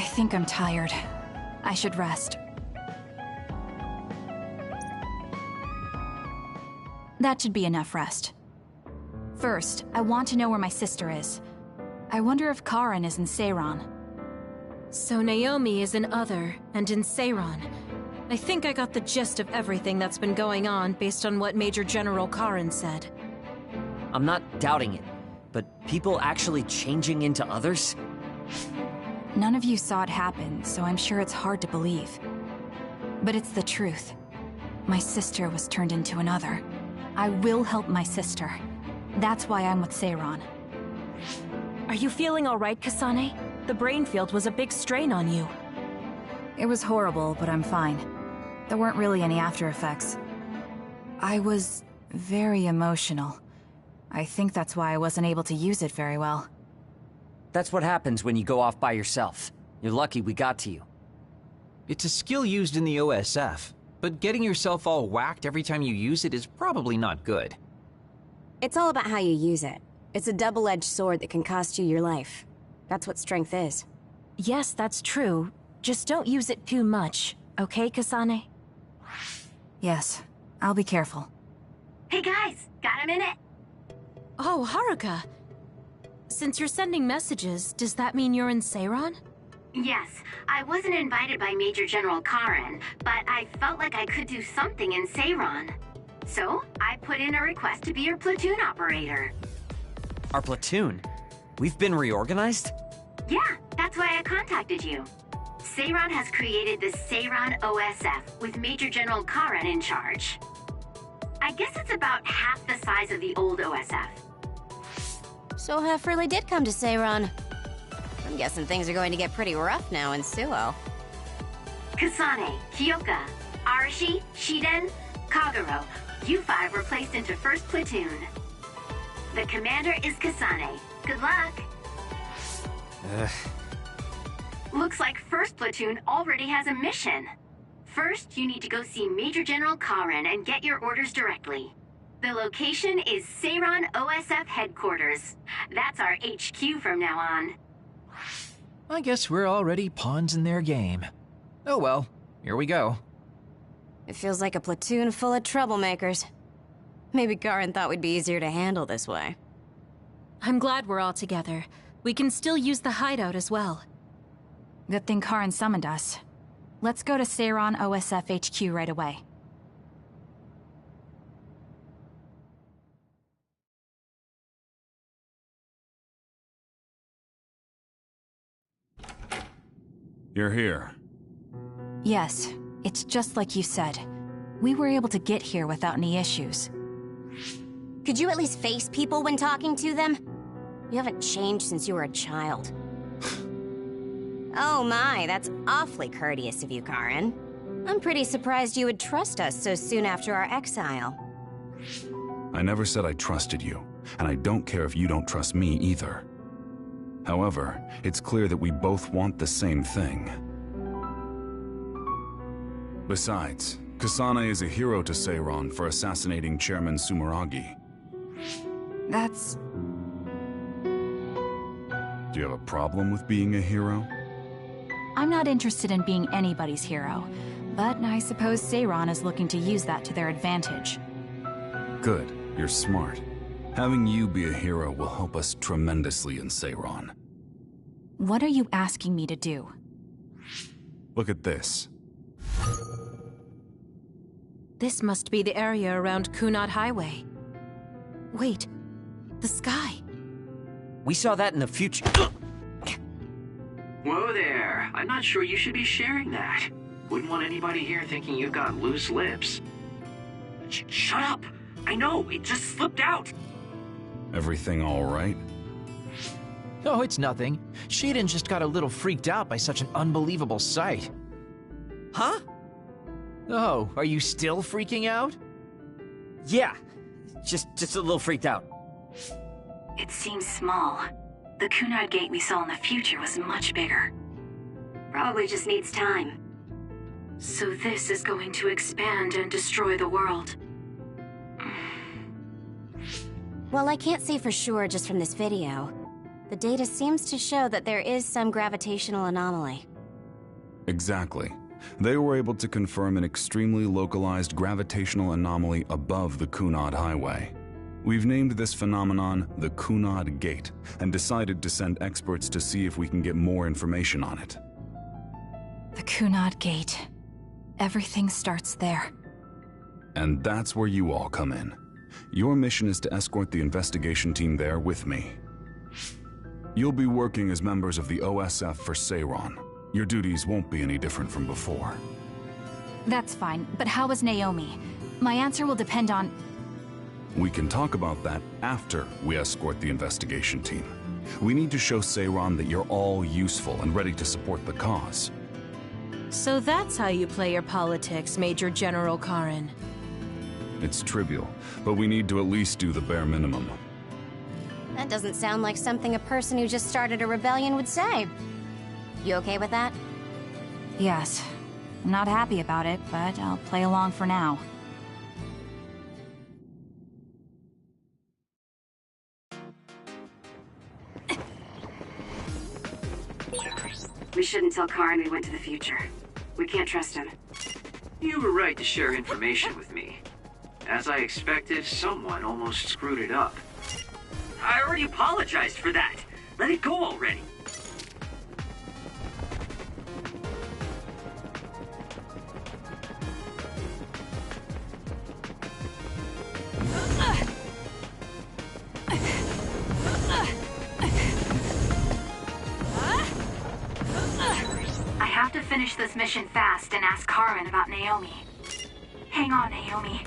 think I'm tired. I should rest. That should be enough rest. First, I want to know where my sister is. I wonder if Karen is in Seiran. So Naomi is in Other, and in Seiran. I think I got the gist of everything that's been going on based on what Major General Karen said. I'm not doubting it, but people actually changing into others? None of you saw it happen, so I'm sure it's hard to believe. But it's the truth. My sister was turned into another. I will help my sister. That's why I'm with Seiran. Are you feeling all right, Kasane? The brain field was a big strain on you. It was horrible, but I'm fine. There weren't really any after effects. I was very emotional. I think that's why I wasn't able to use it very well. That's what happens when you go off by yourself. You're lucky we got to you. It's a skill used in the OSF, but getting yourself all whacked every time you use it is probably not good. It's all about how you use it. It's a double-edged sword that can cost you your life. That's what strength is. Yes, that's true. Just don't use it too much, okay, Kasane? Yes, I'll be careful. Hey guys, got a minute? Oh, Haruka. Since you're sending messages, does that mean you're in Seiran? Yes, I wasn't invited by Major General Karen, but I felt like I could do something in Seiran. So, I put in a request to be your platoon operator. Our platoon? We've been reorganized? Yeah, that's why I contacted you. Seiran has created the Seiran OSF with Major General Karen in charge. I guess it's about half the size of the old OSF. So Hef really did come to Seiran. I'm guessing things are going to get pretty rough now in Suo. Kasane, Kyoka, Arashi, Shiden, Kagero, you five were placed into 1st Platoon. The commander is Kasane. Good luck. Looks like 1st Platoon already has a mission. First, you need to go see Major General Karen and get your orders directly. The location is Seiran OSF headquarters. That's our HQ from now on. I guess we're already pawns in their game. Oh well, here we go. It feels like a platoon full of troublemakers. Maybe Karen thought we'd be easier to handle this way. I'm glad we're all together. We can still use the hideout as well. Good thing Karen summoned us. Let's go to Seiran OSF HQ right away. You're here. Yes, it's just like you said. We were able to get here without any issues. Could you at least face people when talking to them? You haven't changed since you were a child. Oh my, that's awfully courteous of you, Karen. I'm pretty surprised you would trust us so soon after our exile. I never said I trusted you, and I don't care if you don't trust me either. However, it's clear that we both want the same thing. Besides, Kasane is a hero to Seiran for assassinating Chairman Sumeragi. That's... Do you have a problem with being a hero? I'm not interested in being anybody's hero, but I suppose Seiran is looking to use that to their advantage. Good, you're smart. Having you be a hero will help us tremendously in Seiran. What are you asking me to do? Look at this. This must be the area around Kunad Highway. Wait, the sky. We saw that in the future. Whoa there. I'm not sure you should be sharing that. Wouldn't want anybody here thinking you've got loose lips. Shut up! I know, it just slipped out! Everything all right? Oh, it's nothing. Shiden just got a little freaked out by such an unbelievable sight. Huh? Oh, are you still freaking out? Yeah. Just a little freaked out. It seems small. The Kunad gate we saw in the future was much bigger. Probably just needs time. So this is going to expand and destroy the world. Well, I can't say for sure just from this video. The data seems to show that there is some gravitational anomaly. Exactly. They were able to confirm an extremely localized gravitational anomaly above the Kunad Highway. We've named this phenomenon the Kunad Gate and decided to send experts to see if we can get more information on it. The Kunad Gate. Everything starts there. And that's where you all come in. Your mission is to escort the investigation team there with me. You'll be working as members of the OSF for Seiron. Your duties won't be any different from before. That's fine, but how is Naomi? My answer will depend on... We can talk about that after we escort the investigation team. We need to show Seiron that you're all useful and ready to support the cause. So that's how you play your politics, Major General Karen. It's trivial, but we need to at least do the bare minimum. That doesn't sound like something a person who just started a rebellion would say. You okay with that? Yes. I'm not happy about it, but I'll play along for now. We shouldn't tell Karin we went to the future. We can't trust him. You were right to share information with me. As I expected, someone almost screwed it up. I already apologized for that. Let it go already. I have to finish this mission fast and ask Karin about Naomi. Hang on, Naomi.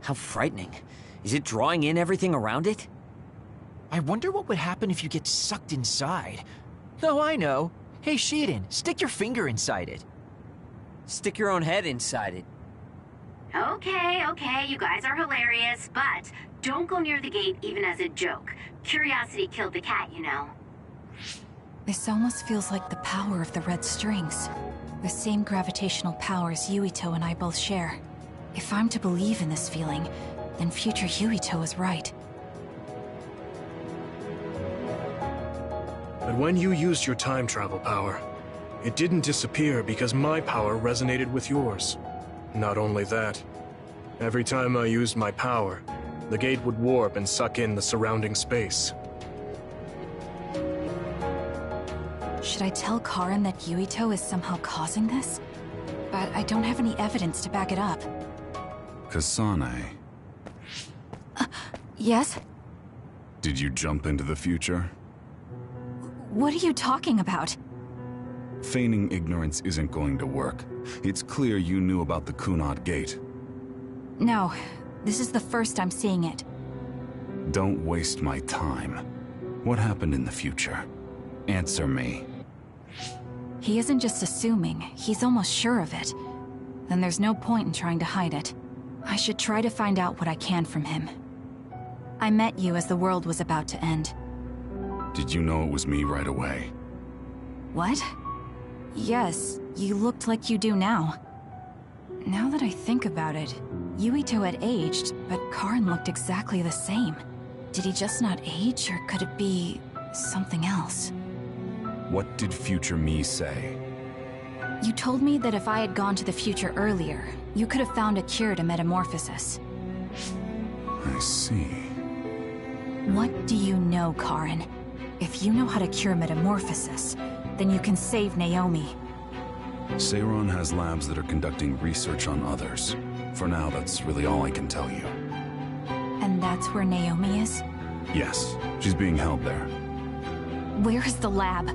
How frightening. Is it drawing in everything around it? I wonder what would happen if you get sucked inside. Oh, I know. Hey, Shiden, stick your finger inside it. Stick your own head inside it. Okay, you guys are hilarious, but don't go near the gate even as a joke. Curiosity killed the cat, you know. This almost feels like the power of the red strings. The same gravitational powers Yuito and I both share. If I'm to believe in this feeling, then future Yuito is right. But when you used your time travel power, it didn't disappear because my power resonated with yours. Not only that, every time I used my power, the gate would warp and suck in the surrounding space. Should I tell Karin that Yuito is somehow causing this? But I don't have any evidence to back it up. Kasane, Yes? did you jump into the future? What are you talking about? Feigning ignorance isn't going to work. It's clear you knew about the Kunad Gate. No, this is the first I'm seeing it. Don't waste my time. What happened in the future? Answer me. He isn't just assuming, he's almost sure of it. Then there's no point in trying to hide it. I should try to find out what I can from him. I met you as the world was about to end. Did you know it was me right away? What? Yes, you looked like you do now. Now that I think about it, Yuito had aged, but Karin looked exactly the same. Did he just not age, or could it be something else? What did future me say? You told me that if I had gone to the future earlier, you could have found a cure to metamorphosis. I see. What do you know, Karin? If you know how to cure metamorphosis, then you can save Naomi. Seiron has labs that are conducting research on others. For now, that's really all I can tell you. And that's where Naomi is? Yes, she's being held there. Where is the lab?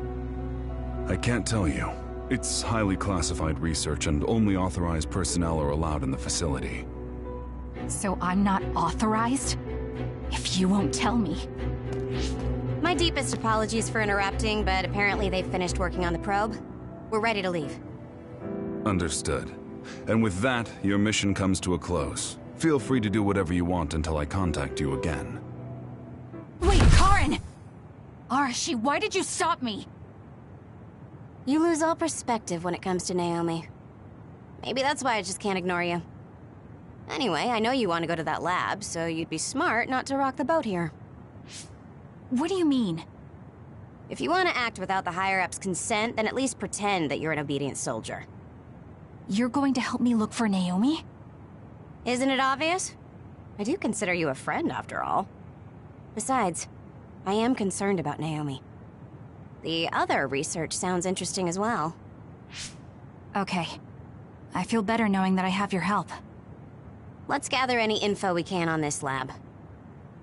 I can't tell you. It's highly classified research and only authorized personnel are allowed in the facility. So I'm not authorized? If you won't tell me. My deepest apologies for interrupting, but apparently they've finished working on the probe. We're ready to leave. Understood. And with that, your mission comes to a close. Feel free to do whatever you want until I contact you again. Wait, Karin! Arashi, why did you stop me? You lose all perspective when it comes to Naomi. Maybe that's why I just can't ignore you. Anyway, I know you want to go to that lab, so you'd be smart not to rock the boat here. What do you mean? If you want to act without the higher-ups' consent, then at least pretend that you're an obedient soldier. You're going to help me look for Naomi? Isn't it obvious? I do consider you a friend, after all. Besides, I am concerned about Naomi. The other research sounds interesting as well. Okay. I feel better knowing that I have your help. Let's gather any info we can on this lab.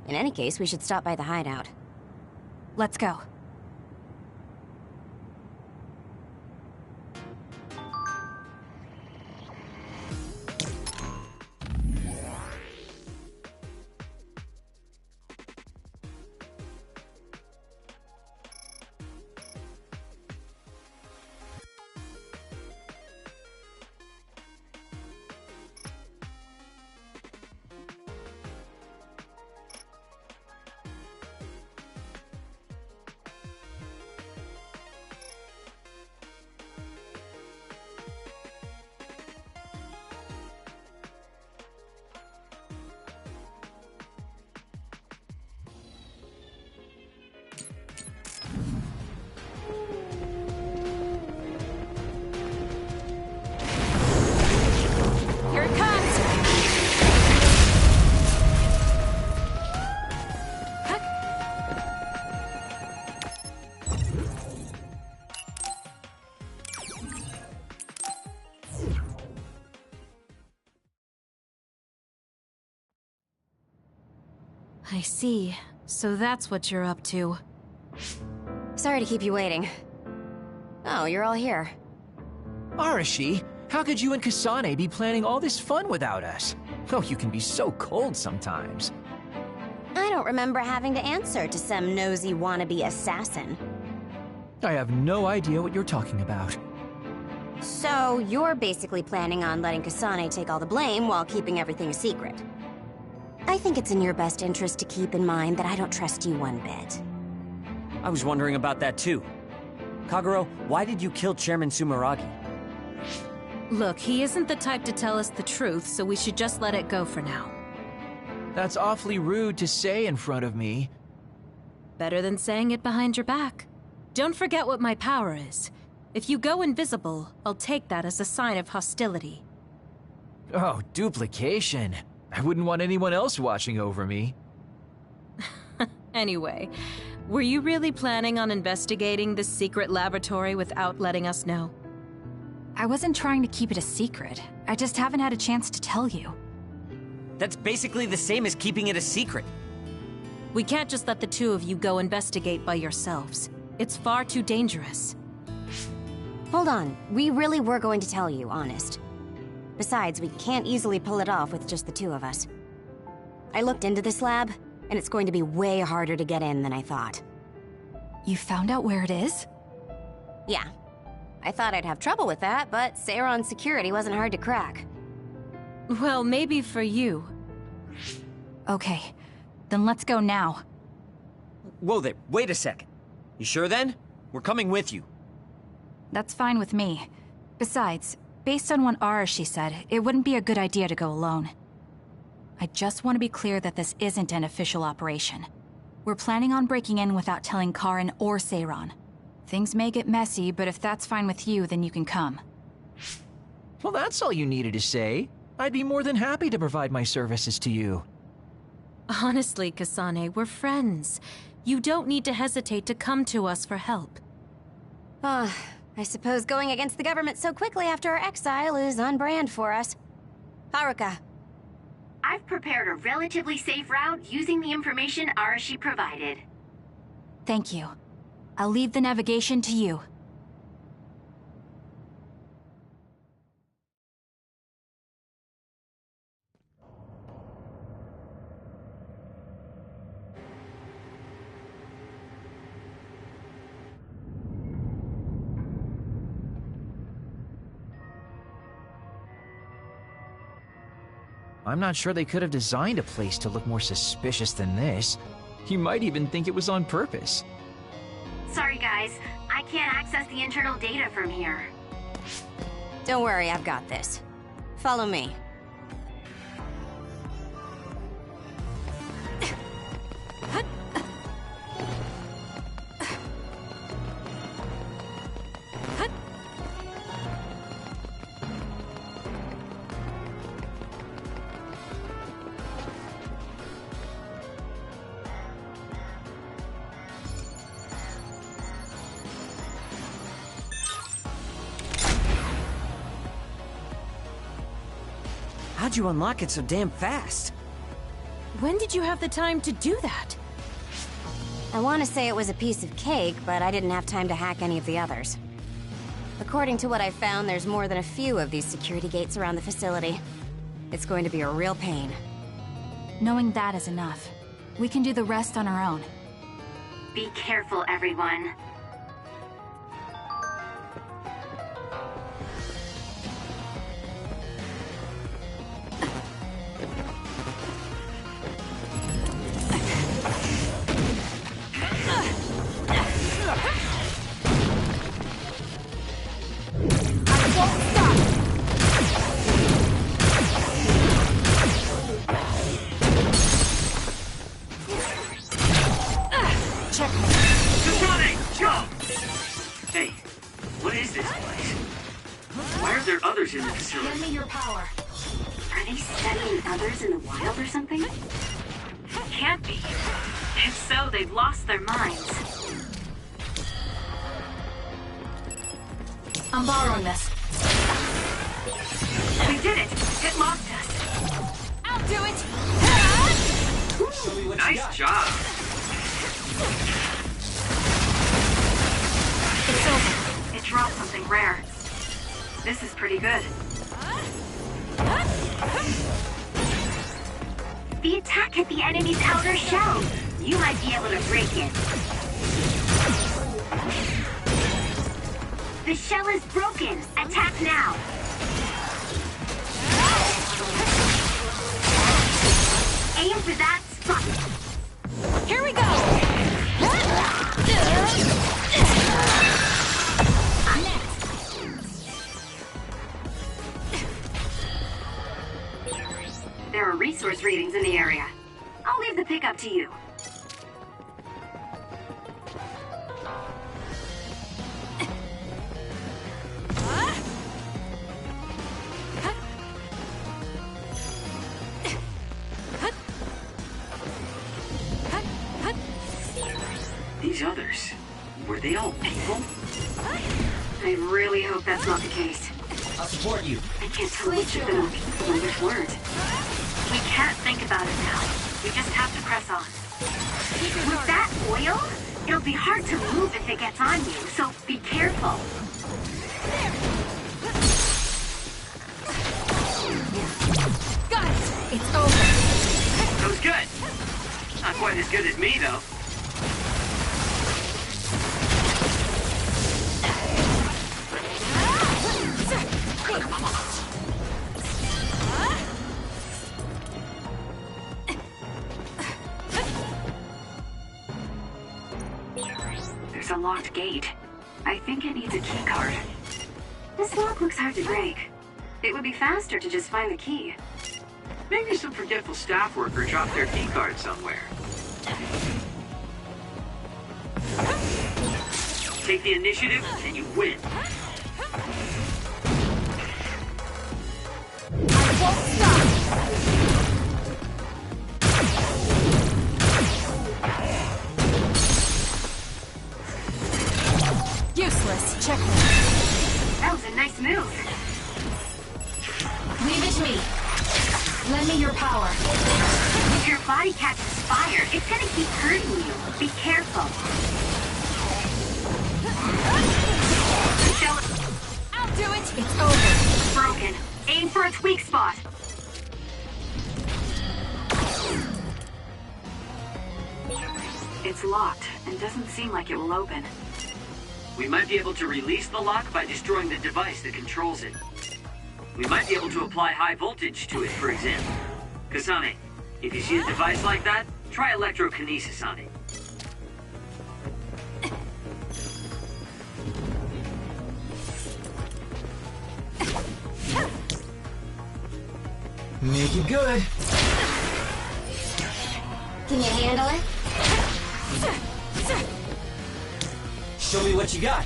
In any case, we should stop by the hideout. Let's go. Here it comes! I see. So that's what you're up to. Sorry to keep you waiting. Oh, you're all here. Arashi, how could you and Kasane be planning all this fun without us? Oh, you can be so cold sometimes. I don't remember having to answer to some nosy wannabe assassin. I have no idea what you're talking about. So, you're basically planning on letting Kasane take all the blame while keeping everything a secret. I think it's in your best interest to keep in mind that I don't trust you one bit. I was wondering about that too. Kagero, why did you kill Chairman Sumeragi? Look, he isn't the type to tell us the truth, so we should just let it go for now. That's awfully rude to say in front of me. Better than saying it behind your back. Don't forget what my power is. If you go invisible, I'll take that as a sign of hostility. Oh, duplication. I wouldn't want anyone else watching over me. Anyway, were you really planning on investigating this secret laboratory without letting us know? I wasn't trying to keep it a secret. I just haven't had a chance to tell you. That's basically the same as keeping it a secret. We can't just let the two of you go investigate by yourselves. It's far too dangerous. Hold on, we really were going to tell you, honest. Besides, we can't easily pull it off with just the two of us. I looked into this lab, and it's going to be way harder to get in than I thought. You found out where it is? Yeah. I thought I'd have trouble with that, but Seiron's security wasn't hard to crack. Well, maybe for you. Okay, then let's go now. Whoa there, wait a second. You sure then? We're coming with you. That's fine with me. Besides, based on what Arashi said, it wouldn't be a good idea to go alone. I just want to be clear that this isn't an official operation. We're planning on breaking in without telling Karin or Seiron. Things may get messy, but if that's fine with you, then you can come. Well, that's all you needed to say. I'd be more than happy to provide my services to you. Honestly, Kasane, we're friends. You don't need to hesitate to come to us for help. I suppose going against the government so quickly after our exile is on brand for us. Haruka. I've prepared a relatively safe route using the information Arashi provided. Thank you. I'll leave the navigation to you. I'm not sure they could have designed a place to look more suspicious than this. You might even think it was on purpose. Sorry guys, I can't access the internal data from here. Don't worry, I've got this. Follow me. How'd you unlock it so damn fast? When did you have the time to do that? I want to say it was a piece of cake, but I didn't have time to hack any of the others. According to what I found, there's more than a few of these security gates around the facility. It's going to be a real pain. Knowing that is enough. We can do the rest on our own. Be careful, everyone. Hey, what is this place? Why are there others in the facility? Give me your power. Are they studying others in the wild or something? Can't be. If so, they've lost their minds. I'm borrowing this. We did it! It locked us! I'll do it! Nice job. It's over. It dropped something rare. This is pretty good. The attack hit the enemy's outer shell. You might be able to break it. The shell is broken. Attack now. Aim for that spot. Here we go! There are resource readings in the area. I'll leave the pickup to you. These others, were they all people? I really hope that's not the case. I'll support you. I can't tell which of them are people and which weren't. We can't think about it now. We just have to press on. With that oil, it'll be hard to move if it gets on you, so be careful. Got it! It's over! That was good. Not quite as good as me, though. There's a locked gate. I think it needs a key card. This lock looks hard to break. It would be faster to just find the key. Maybe some forgetful staff worker dropped their key card somewhere. Take the initiative, and you win. I won't stop! Useless. Checkmate. That was a nice move. Leave it to me. Lend me your power. If your body catches fire, it's gonna keep hurting you. Be careful. The shell is I'll do it! It's over. broken. Aim for its weak spot. It's locked and doesn't seem like it will open. We might be able to release the lock by destroying the device that controls it. We might be able to apply high voltage to it, for example. Kasane, if you see a device like that, try electrokinesis on it. Make it good. Can you handle it? Show me what you got.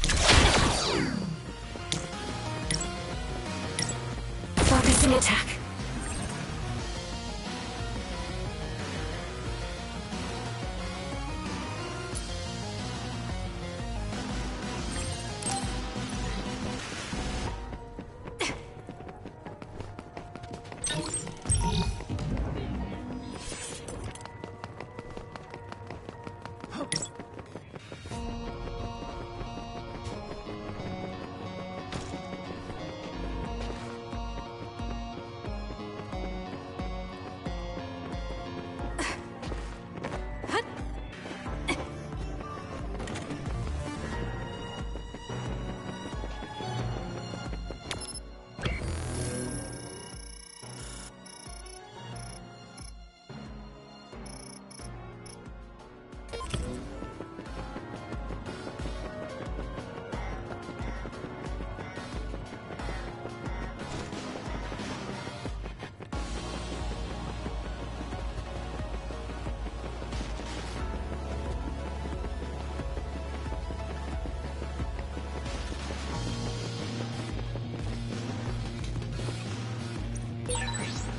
Focusing attack.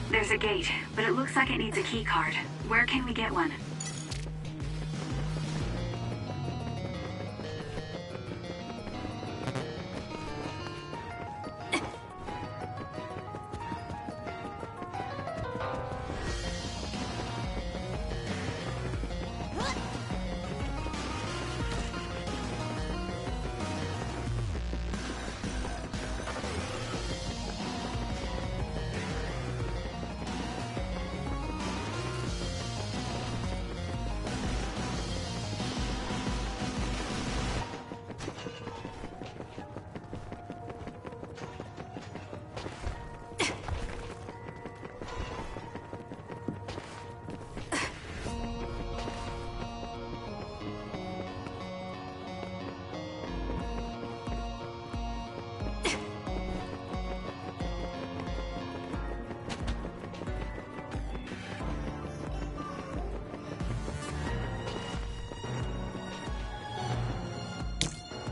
There's a gate, but it looks like it needs a key card. Where can we get one?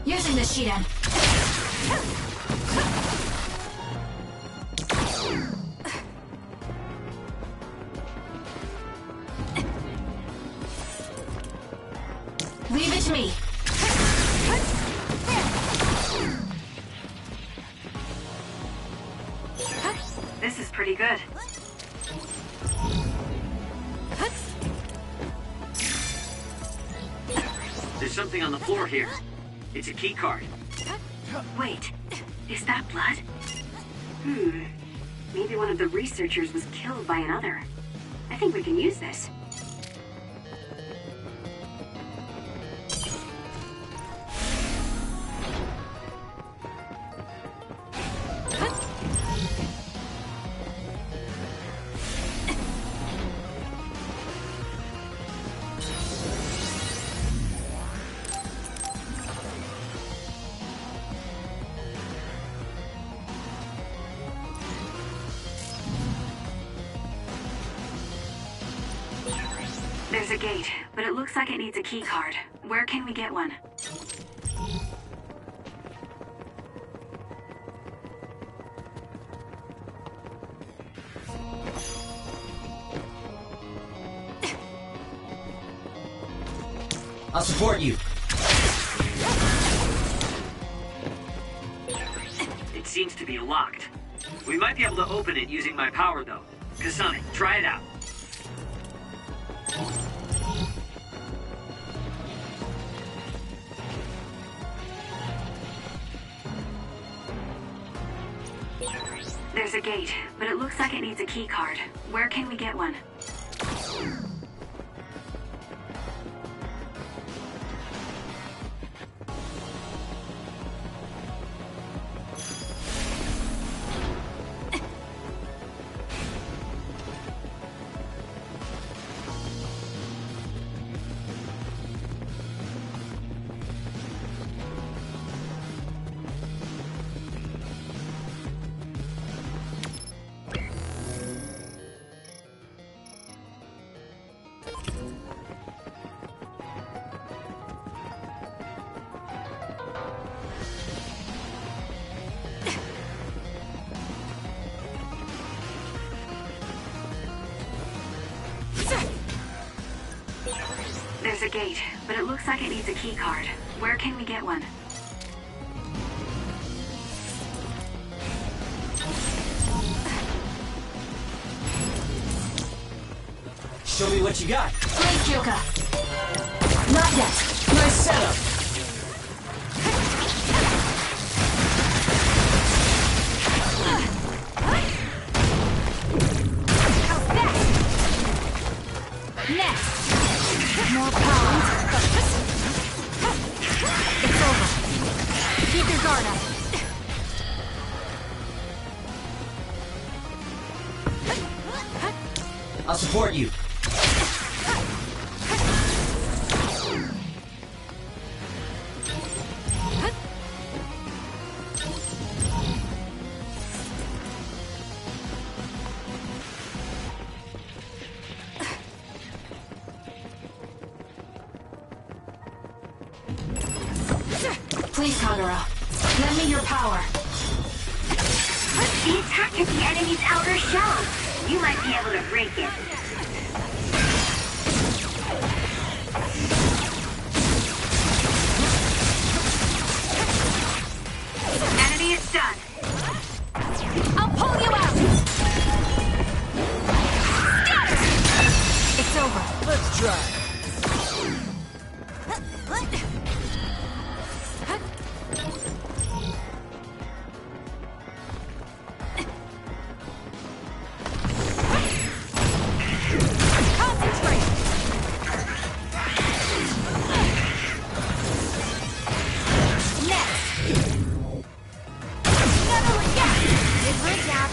Using the Shiden. Leave it to me. This is pretty good. There's something on the floor here. It's a key card. Wait, is that blood? Maybe one of the researchers was killed by another. I think we can use this. There's a gate, but it looks like it needs a key card. Where can we get one? I'll support you. It seems to be locked. We might be able to open it using my power, though. Kasane, try it out. There's a gate, but it looks like it needs a key card. Where can we get one? gate, but it looks like it needs a key card. Where can we get one? Show me what you got. Please, Kyoka. Not yet. Nice setup. Next. More power. It's over. Keep your guard up. I'll support you. Please, Kagura. Lend me your power. The attack at the enemy's outer shell. You might be able to break it. Enemy is stunned. I'll pull you out! Scatter! It's over. Let's try. Concentrate! Next! Never again! Give her a jab.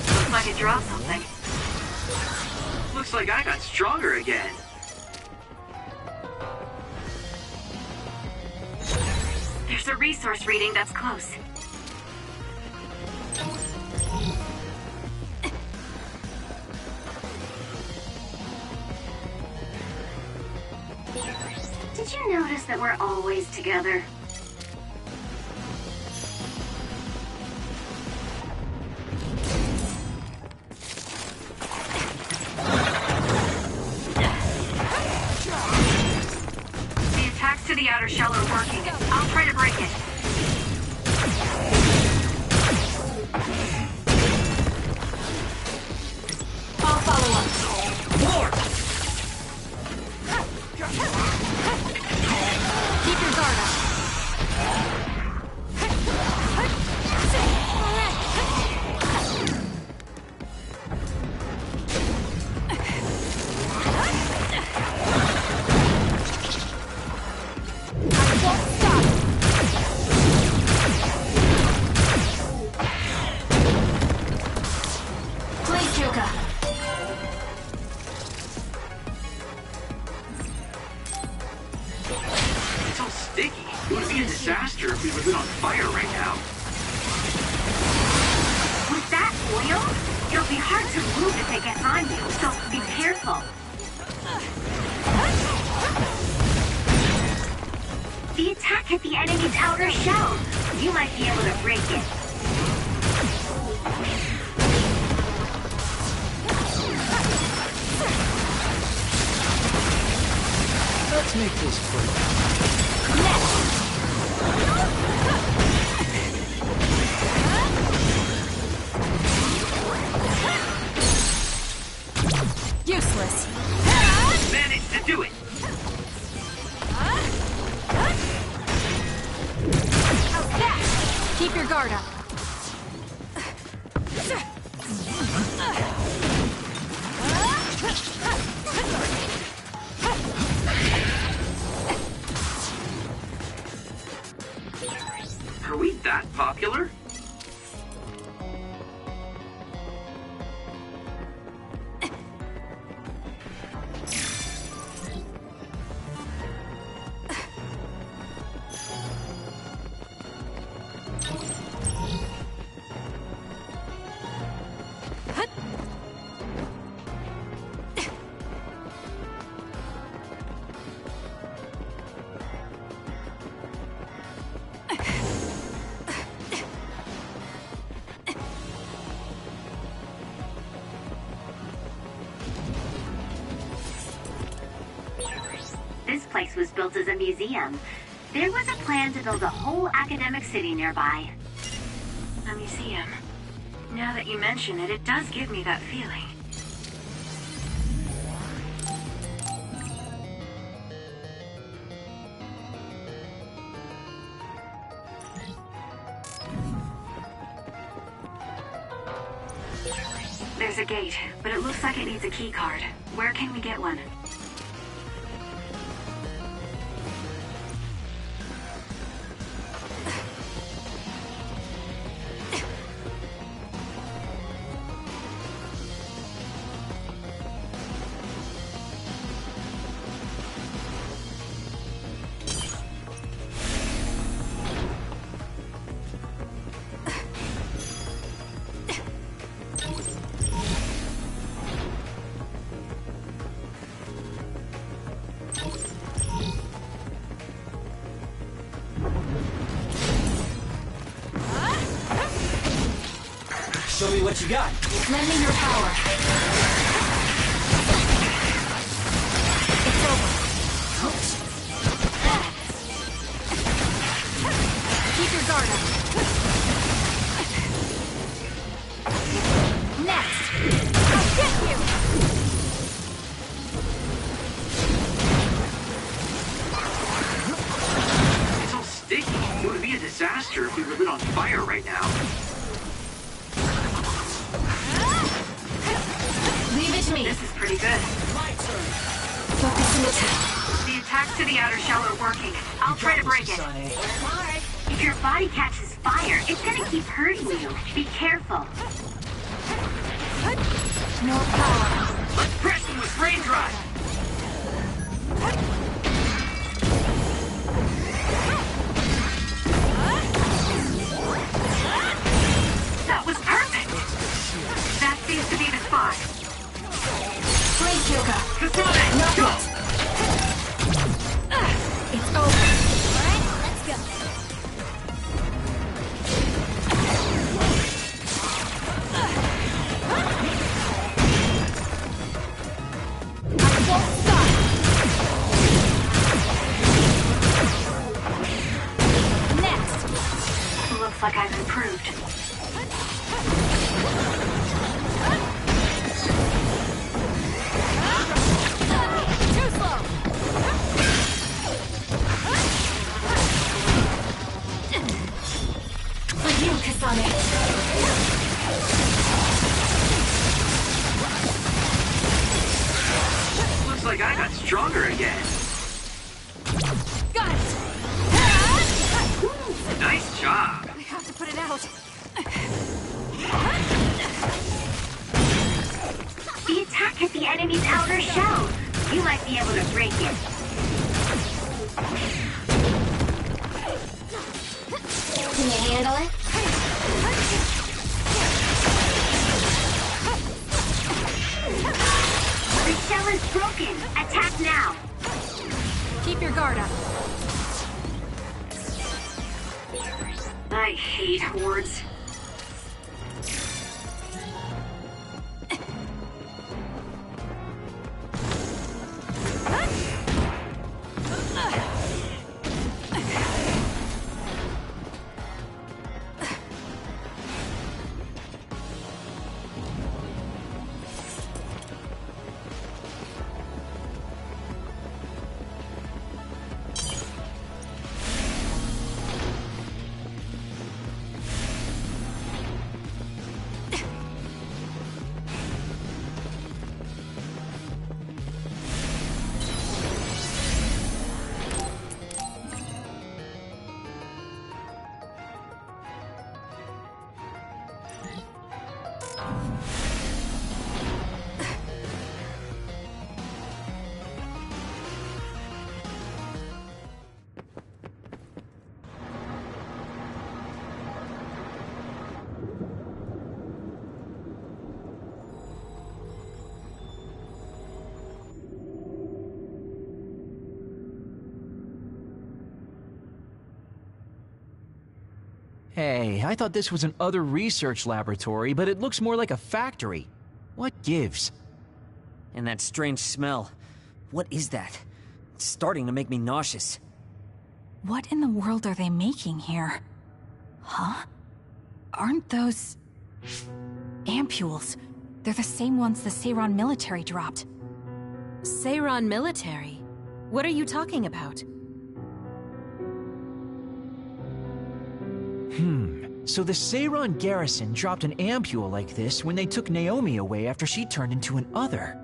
Looks like it dropped something. Looks like I got stronger again. There's a resource reading that's close. Did you notice that we're always together? The attacks to the outer shell are working. I'll try to break it. I'll follow up. War! Keep your guard up. I won't stop. Please, Kyoka. It's all sticky. It would be a disaster if we were lit on fire right now. With that oil, it'll be hard to move if it gets on you, so be careful. The attack at the enemy's outer shell. You might be able to break it. Let's make this quick. Useless. Managed to do it. How's that? Keep your guard up. Are we that popular? complex was built as a museum. There was a plan to build a whole academic city nearby. A museum. Now that you mention it, it does give me that feeling. There's a gate, but it looks like it needs a key card. Where can we get one? Show me what you got. Lend me your power. It's over. Keep your guard up. Next. I'll get you. It's all sticky. It would be a disaster if we were lit on fire right now. Leave it to me. This is pretty good. Focus and attack. The attacks to the outer shell are working. I'll try to break it. If your body catches fire, it's gonna keep hurting you. Be careful. More power. Let's press them with brain drive. That was perfect. That seems to be the spot. Blade Kyoka. Kasane, Not go! yet. It's over. Alright, let's go. I won't stop. Next. Looks like I've improved. Too slow. For you, Kasane. Looks like I got stronger again. Got it. Nice job. We have to put it out. The attack hit the enemy's outer shell. You might be able to break it. Can you handle it? The shell is broken. Attack now. Keep your guard up. I hate hordes. Hey, I thought this was an other research laboratory, but it looks more like a factory. What gives? And that strange smell. What is that? It's starting to make me nauseous. What in the world are they making here? Huh? Aren't those... ampules? They're the same ones the Seiran military dropped. Seiran military? What are you talking about? So the Seiran garrison dropped an ampule like this when they took Naomi away after she turned into an other.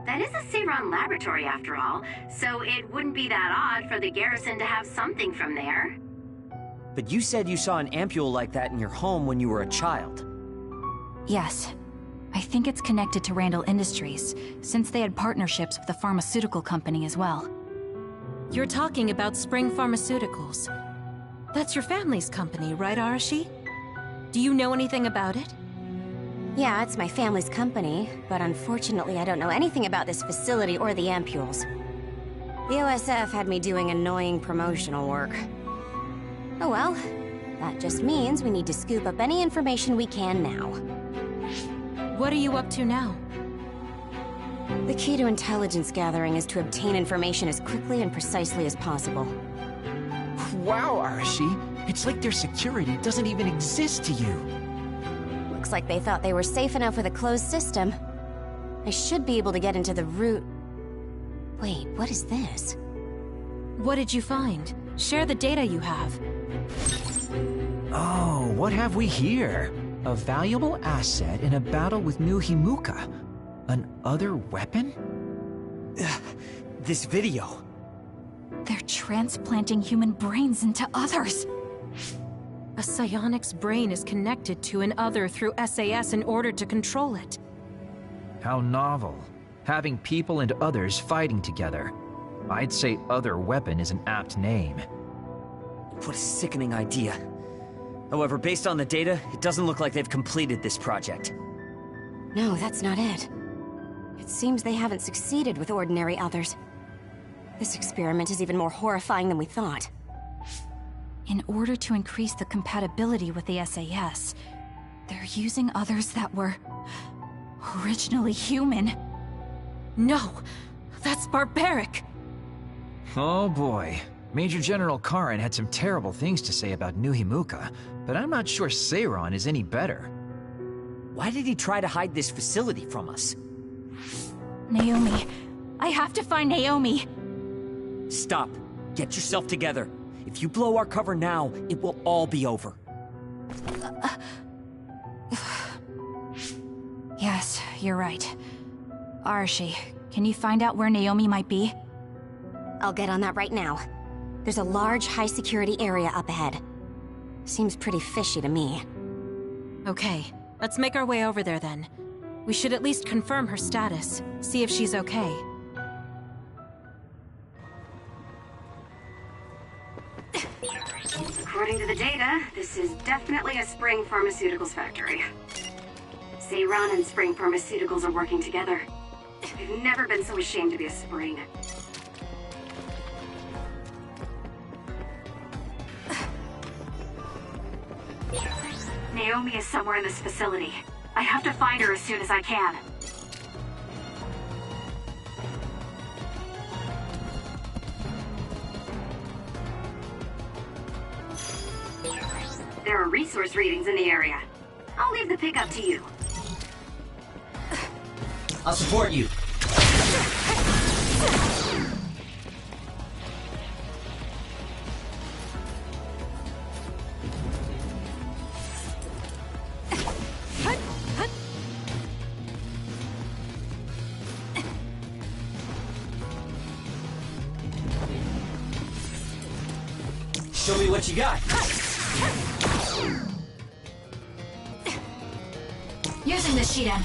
That is a Seiran laboratory after all, so it wouldn't be that odd for the garrison to have something from there. But you said you saw an ampule like that in your home when you were a child. Yes. I think it's connected to Randall Industries, since they had partnerships with the pharmaceutical company as well. You're talking about Spring Pharmaceuticals. That's your family's company, right, Arashi? Do you know anything about it? Yeah, it's my family's company, but unfortunately I don't know anything about this facility or the ampules. The OSF had me doing annoying promotional work. Oh well, that just means we need to scoop up any information we can now. What are you up to now? The key to intelligence gathering is to obtain information as quickly and precisely as possible. Wow, Arashi. It's like their security doesn't even exist to you. Looks like they thought they were safe enough with a closed system. I should be able to get into the root... Wait, what is this? What did you find? Share the data you have. Oh, what have we here? A valuable asset in a battle with New Himuka. An other weapon? This video. They're transplanting human brains into others. A psionic's brain is connected to an other through SAS in order to control it. How novel. Having people and others fighting together. I'd say other weapon is an apt name. What a sickening idea. However, based on the data, it doesn't look like they've completed this project. No, that's not it. It seems they haven't succeeded with ordinary others. This experiment is even more horrifying than we thought. In order to increase the compatibility with the SAS, they're using others that were... originally human. No! That's barbaric! Oh boy. Major General Karen had some terrible things to say about New Himuka, but I'm not sure Seiran is any better. Why did he try to hide this facility from us? Naomi. I have to find Naomi. Stop. Get yourself together. If you blow our cover now, it will all be over. Yes, you're right. Arashi, can you find out where Naomi might be? I'll get on that right now. There's a large, high-security area up ahead. Seems pretty fishy to me. Okay, let's make our way over there then. We should at least confirm her status, see if she's okay. According to the data, this is definitely a Spring Pharmaceuticals factory. Seiran and Spring Pharmaceuticals are working together. I've never been so ashamed to be a Spring. Naomi is somewhere in this facility. I have to find her as soon as I can. There are resource readings in the area. I'll leave the pickup to you. I'll support you. Show me what you got. Using the Shiden.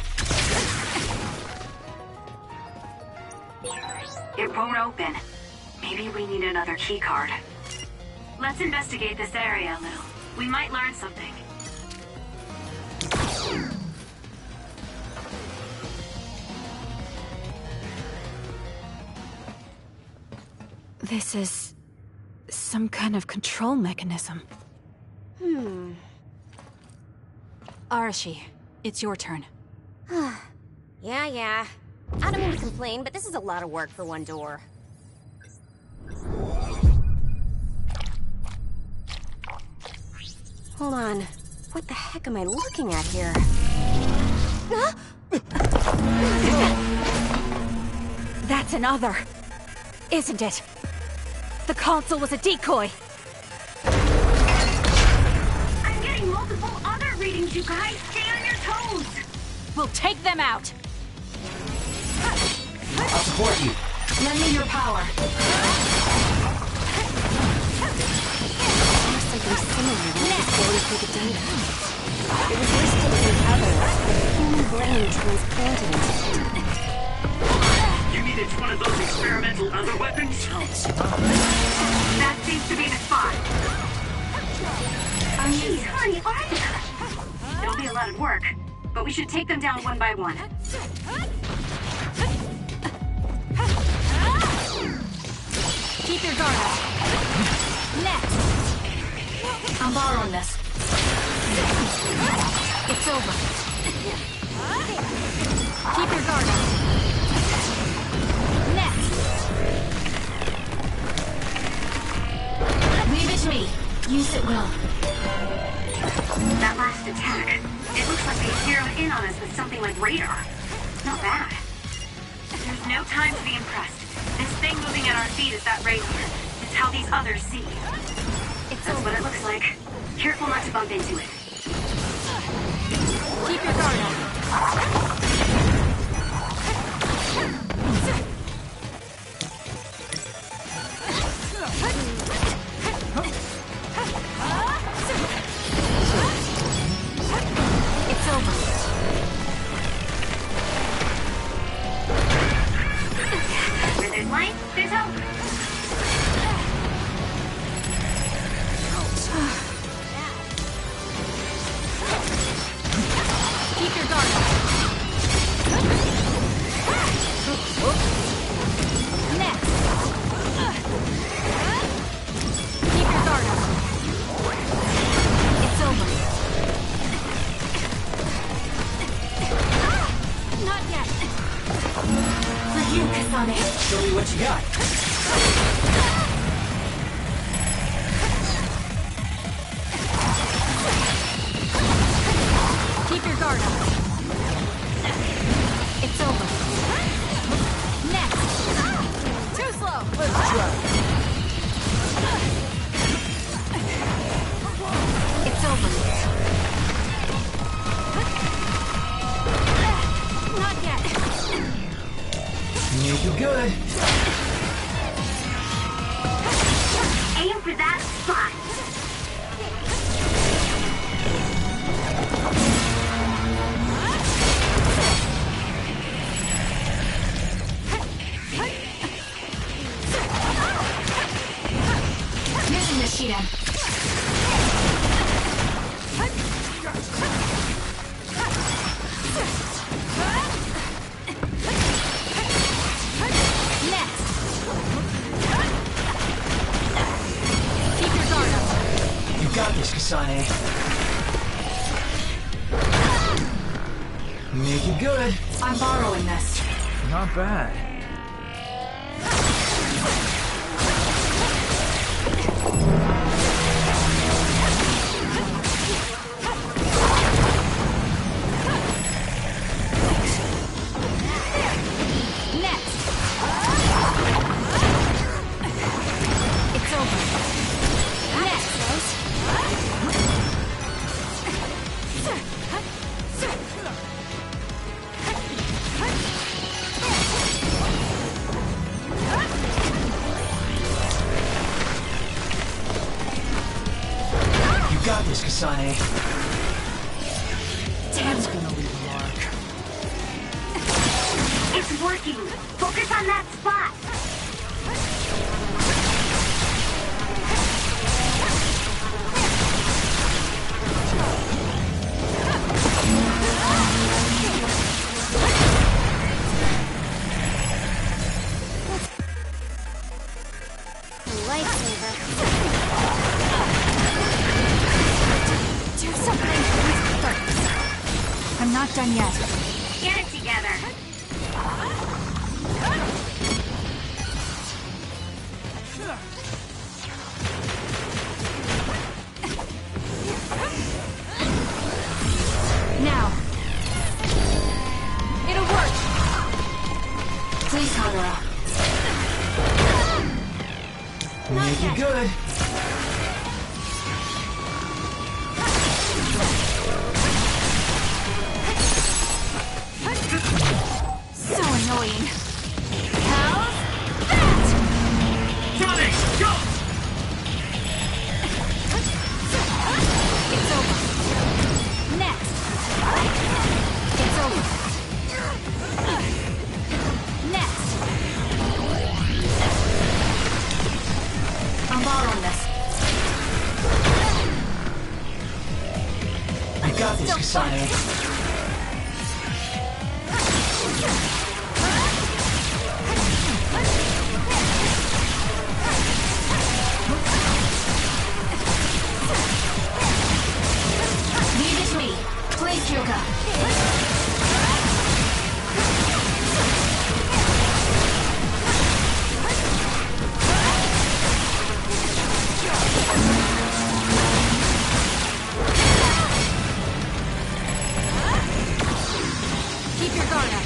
It won't open. Maybe we need another keycard. Let's investigate this area a little. We might learn something. This is... some kind of control mechanism. Arashi, it's your turn. Yeah. I don't mean to complain, but this is a lot of work for one door. Hold on. What the heck am I looking at here? That's another, isn't it? The console was a decoy. I'm getting multiple other readings, you guys. Stay on your toes. We'll take them out. I'll support you. Lend me your power. Something similar to this going through the data. It was listed in others, but a human brain transplanted into it. You mean it's one of those experimental other weapons? That seems to be the spot. Jeez, honey, are you? It'll be a lot of work, but we should take them down one by one. Keep your guard up. Next. I'm borrowing this. It's over. Keep your guard up. Next. Leave it to me. Use it well. That last attack, it looks like they zeroed in on us with something like radar. Not bad. There's no time to be impressed. This thing moving at our feet is that razor. It's how these others see. That's what it looks like. Careful not to bump into it. Keep your guard up. It's over. Where there's light, there's hope. Keep your guard up. Next. Keep your guard up. It's over. Not yet. For you, Kasane. Show me what you got. Keep your guard up. It's over. Next. Too slow. Let's try. It's over. Not yet. Make it good. Aim for that spot. Mission Nishida. Next. Keep your guard up. You got this, Kasane. Make it good. I'm borrowing this. Not bad. Next. It's over. Next. You got this, Kasane. Dan's gonna leave a mark. It's working. Focus on that spot. Lifesaver. Do something. I'm not done yet. Get it together. Please, Kagura. Make it good. So annoying. How's that? Sonic, go! It's over. Next. It's over. Next. I'm borrowing this. I got this, Kasane. Leave it to me. Please, Kyoka. Keep your guard up.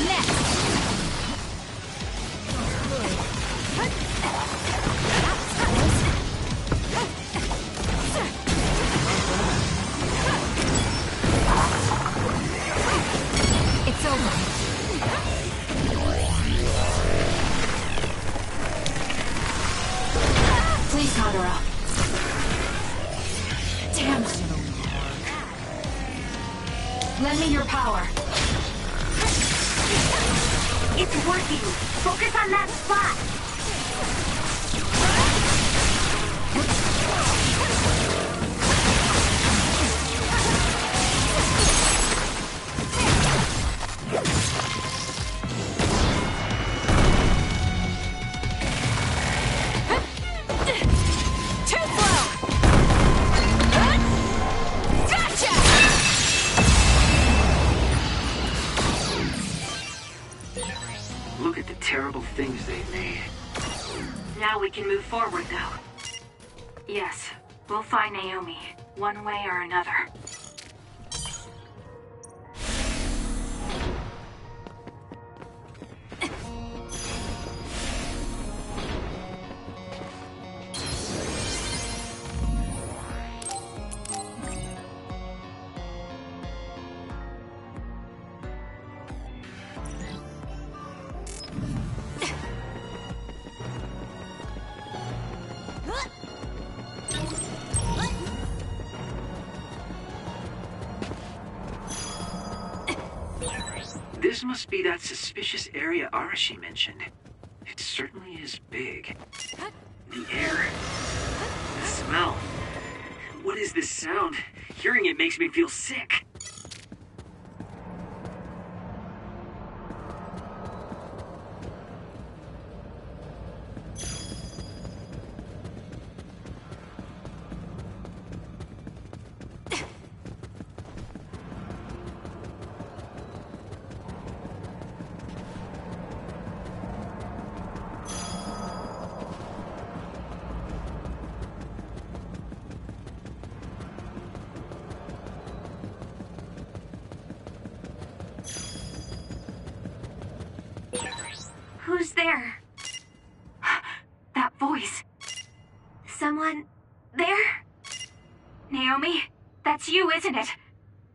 Next. It's over. Please, Kagura. Damn it. Lend me your power. It's working. Focus on that spot. Too slow. Gotcha. Look at the terrible things they've made. Now we can move forward, though. Yes, we'll find Naomi, one way or another. This must be that suspicious area Arashi mentioned. It certainly is big. The air. The smell. What is this sound? Hearing it makes me feel sick. Who's there? That voice. Someone there? Naomi? That's you, isn't it?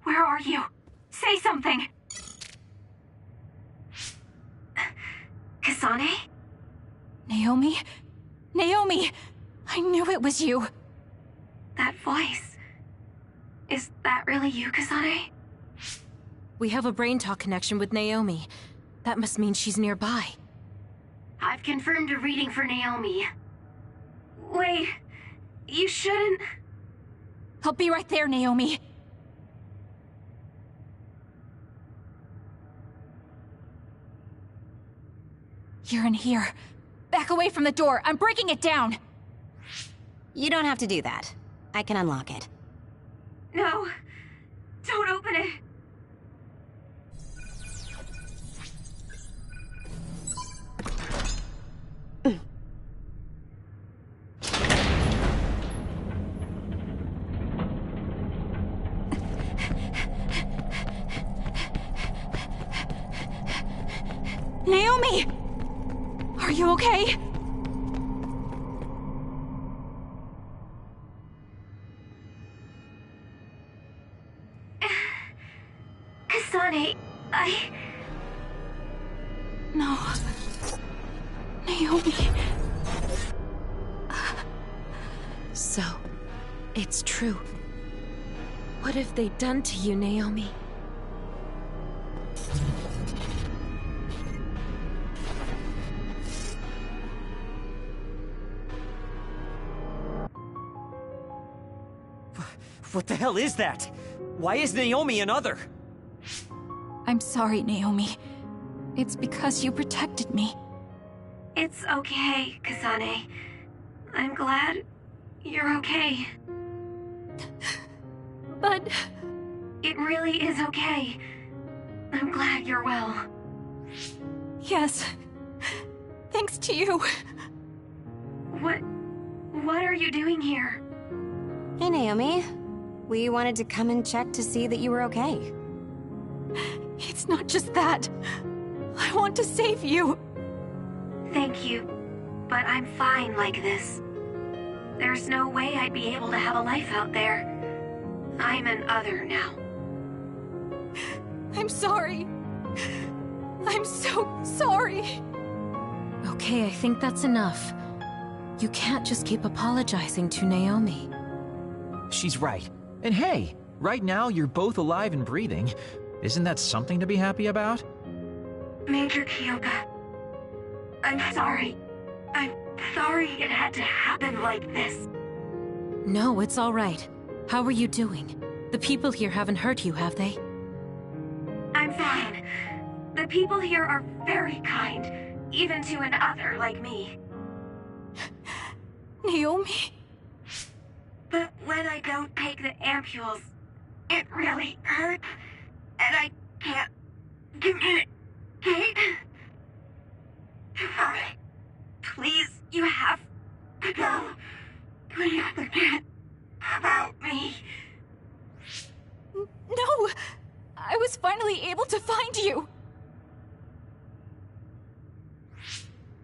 Where are you? Say something! Kasane? Naomi? Naomi! I knew it was you. That voice. Is that really you, Kasane? We have a brain talk connection with Naomi. That must mean she's nearby. I've confirmed a reading for Naomi. Wait, you shouldn't... I'll be right there, Naomi. You're in here. Back away from the door. I'm breaking it down. You don't have to do that. I can unlock it. No, don't open it. Naomi! Are you okay? Kasane, No. Naomi. So, it's true. What have they done to you, Naomi? What the hell is that? Why is Naomi another? I'm sorry, Naomi. It's because you protected me. It's okay, Kasane. I'm glad you're okay. But... It really is okay. I'm glad you're well. yes. Thanks to you. What are you doing here? Hey, Naomi. We wanted to come and check to see that you were okay. It's not just that. I want to save you. Thank you, but I'm fine like this. There's no way I'd be able to have a life out there. I'm an other now. I'm sorry. I'm so sorry. Okay, I think that's enough. You can't just keep apologizing to Naomi. She's right. And hey, right now you're both alive and breathing. Isn't that something to be happy about? Major Kyoka, I'm sorry. I'm sorry it had to happen like this. No, it's all right. How are you doing? The people here haven't hurt you, have they? I'm fine. The people here are very kind, even to an other like me. Naomi. But when I don't take the ampules, it really hurts, and I can't communicate. Please, you have to go. Please forget about me. No! I was finally able to find you!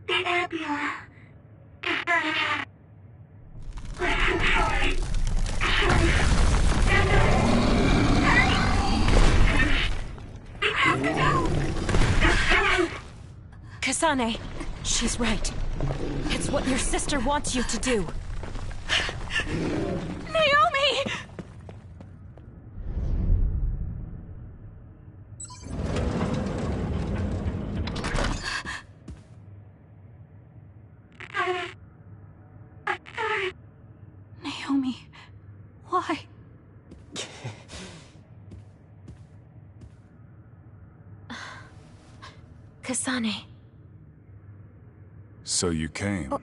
The ambulance. Kasane, she's right. It's what your sister wants you to do. Naomi! Naomi, why? Kasane. So you came.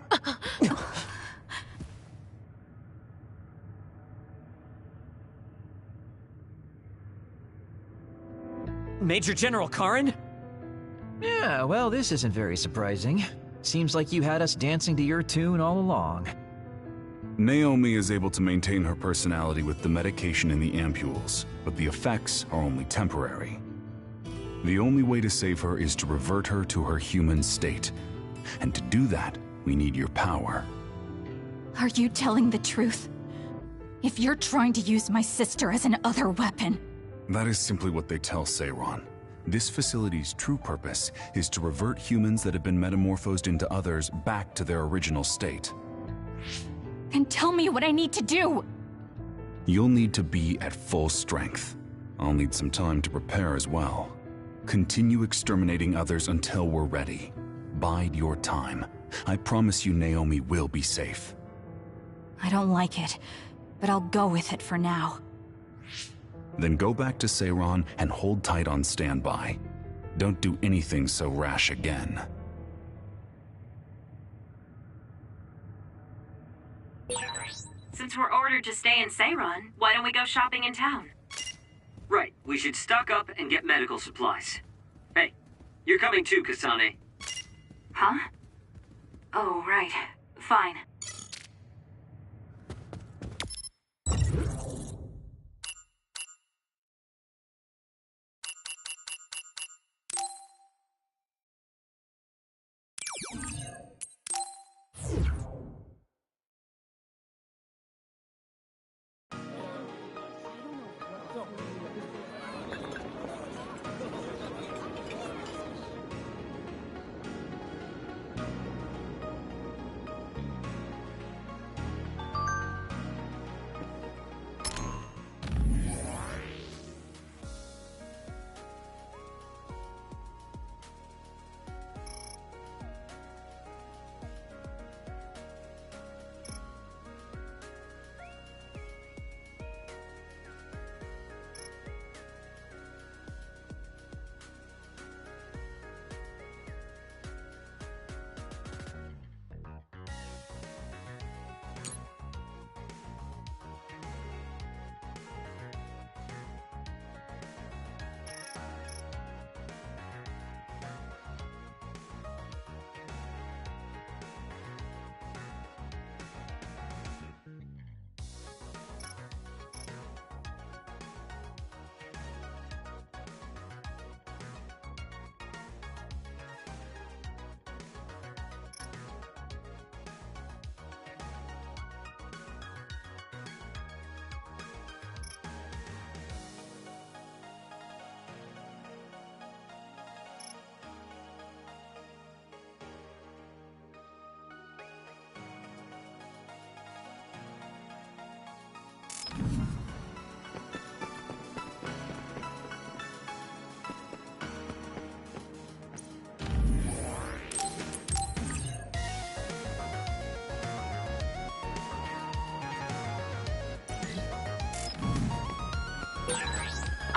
Major General Karen? Yeah, well, this isn't very surprising. Seems like you had us dancing to your tune all along. Naomi is able to maintain her personality with the medication in the ampules, but the effects are only temporary. The only way to save her is to revert her to her human state. And to do that, we need your power. Are you telling the truth? If you're trying to use my sister as an other weapon... That is simply what they tell Seiron. This facility's true purpose is to revert humans that have been metamorphosed into others back to their original state. Then tell me what I need to do! You'll need to be at full strength. I'll need some time to prepare as well. Continue exterminating others until we're ready. Bide your time. I promise you Naomi will be safe. I don't like it, but I'll go with it for now. Then go back to Seiron and hold tight on standby. Don't do anything so rash again. Since we're ordered to stay in Seiron, why don't we go shopping in town? Right, we should stock up and get medical supplies. Hey, you're coming too, Kasane. Huh? Oh, right. Fine.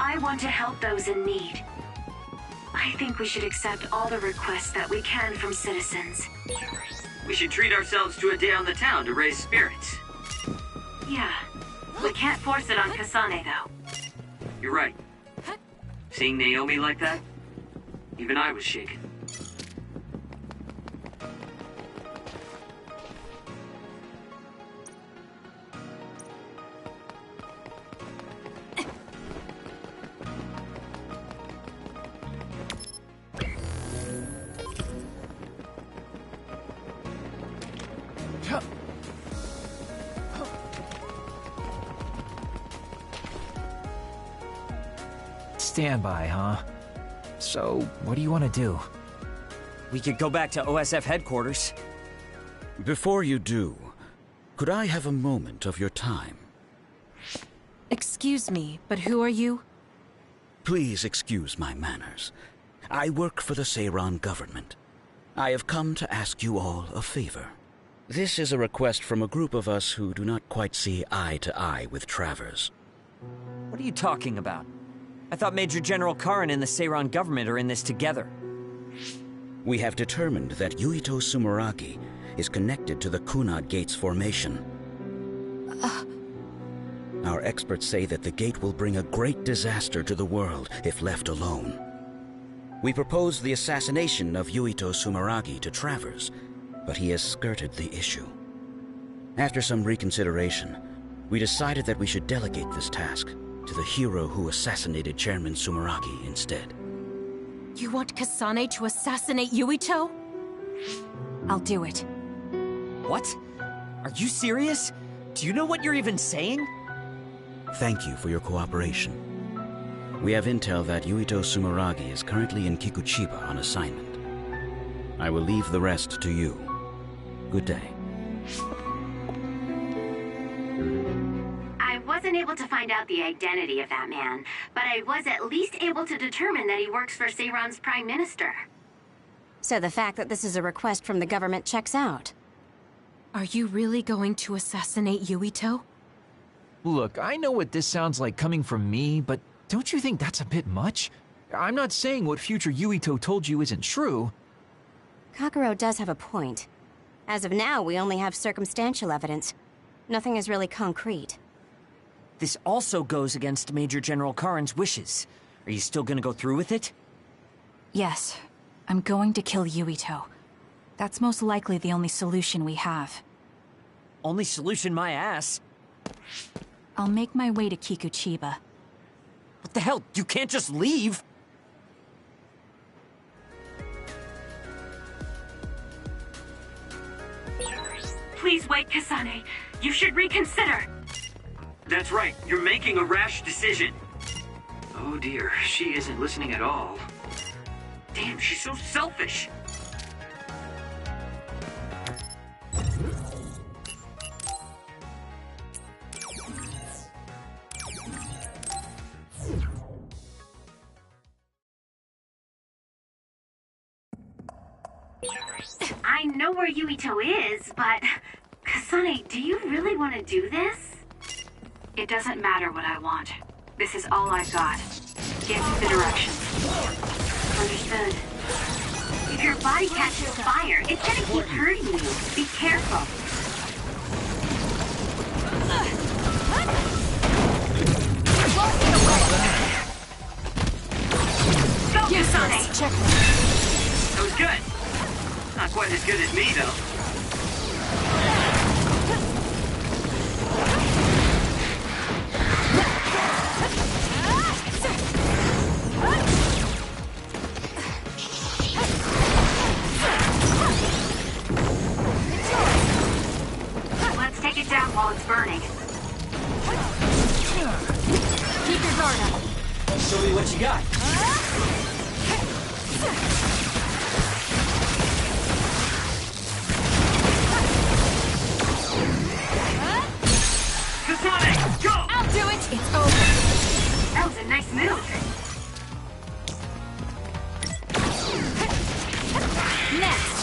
I want to help those in need. I think we should accept all the requests that we can from citizens. We should treat ourselves to a day on the town to raise spirits. Yeah. We can't force it on Kasane, though. You're right. Seeing Naomi like that, even I was shaken. Standby, huh? So, what do you want to do? We could go back to OSF headquarters. Before you do, could I have a moment of your time? Excuse me, but who are you? Please excuse my manners. I work for the Seiran government. I have come to ask you all a favor. This is a request from a group of us who do not quite see eye to eye with Travers. What are you talking about? I thought Major General Karin and the Seiran government are in this together. We have determined that Yuito Sumeragi is connected to the Kunad Gate's formation. Our experts say that the gate will bring a great disaster to the world if left alone. We proposed the assassination of Yuito Sumeragi to Travers, but he has skirted the issue. After some reconsideration, we decided that we should delegate this task to the hero who assassinated Chairman Sumeragi instead. You want Kasane to assassinate Yuito? I'll do it. What? Are you serious? Do you know what you're even saying? Thank you for your cooperation. We have intel that Yuito Sumeragi is currently in Kikuchiba on assignment. I will leave the rest to you. Good day. I wasn't able to find out the identity of that man, but I was at least able to determine that he works for Seiran's Prime Minister. So the fact that this is a request from the government checks out. Are you really going to assassinate Yuito? Look, I know what this sounds like coming from me, but don't you think that's a bit much? I'm not saying what future Yuito told you isn't true. Kakuro does have a point. As of now, we only have circumstantial evidence. Nothing is really concrete. This also goes against Major General Karin's wishes. Are you still gonna go through with it? Yes. I'm going to kill Yuito. That's most likely the only solution we have. Only solution, my ass. I'll make my way to Kikuchiba. What the hell? You can't just leave! Please wait, Kasane. You should reconsider. That's right, you're making a rash decision. Oh dear, she isn't listening at all. Damn, she's so selfish. I know where Yuito is, but... Kasane, do you really want to do this? It doesn't matter what I want. This is all I've got. Give me the directions. Understood. If your body catches fire, it's gonna keep hurting you. Be careful. Go, Kasane! Check. That was good. Not quite as good as me, though. Let's take it down while it's burning. Keep your guard up. Show me what you got. Kasane, go! I'll do it! It's over. That was a nice move. Next!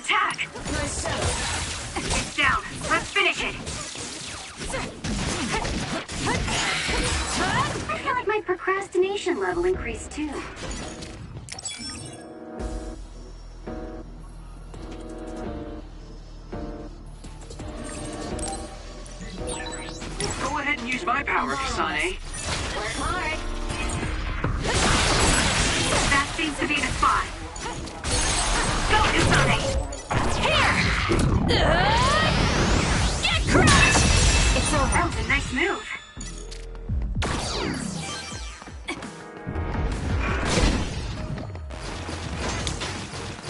attack! It's down. Let's finish it. I feel like my procrastination level increased too. Go ahead and use my power, Kasane. Work hard. That seems to be the spot. Go, Kasane! Here! Get crushed! It's over. That was a nice move.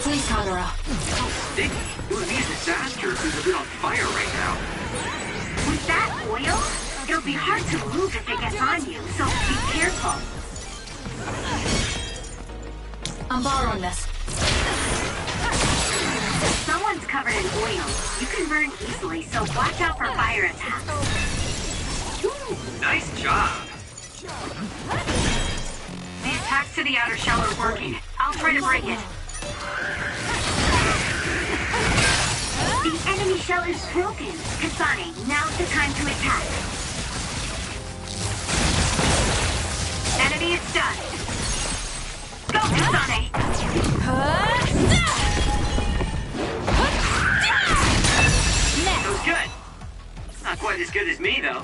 Please, Kagura. Sticky. It would be a disaster if it was a bit on fire right now. With that oil, it'll be hard to move if it gets on you, so be careful. I'm borrowing this. If someone's covered in oil, you can burn easily, so watch out for fire attacks. Ooh, nice job. The attacks to the outer shell are working. I'll try to break it. The enemy shell is broken. Kasane, now's the time to attack. Enemy is done. Go, Kasane! That was good. Not quite as good as me, though.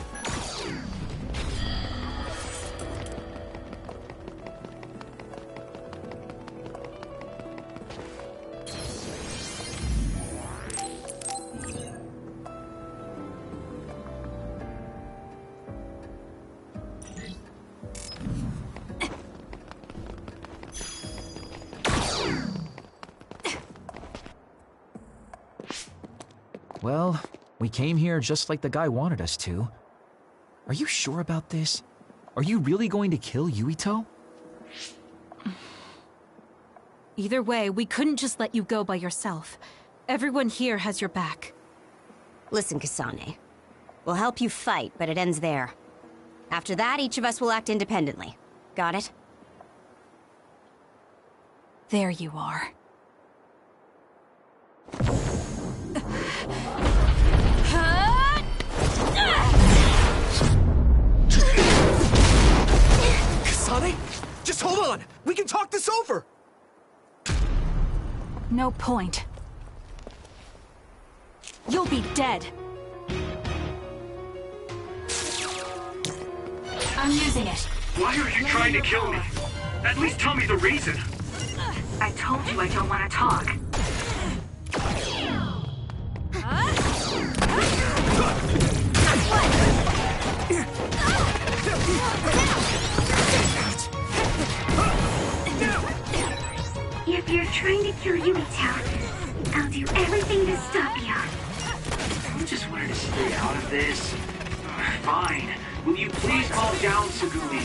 Well, we came here just like the guy wanted us to. Are you sure about this? Are you really going to kill Yuito? Either way, we couldn't just let you go by yourself. Everyone here has your back. Listen, Kasane. We'll help you fight, but it ends there. After that, each of us will act independently. Got it? There you are. Kasane? Just hold on! We can talk this over! No point. You'll be dead. I'm using it. Why are you trying to kill me? At least tell me the reason. I told you I don't want to talk. If you're trying to kill Yuito, I'll do everything to stop you. I just wanted to stay out of this. Fine. Will you please calm down, Tsugumi?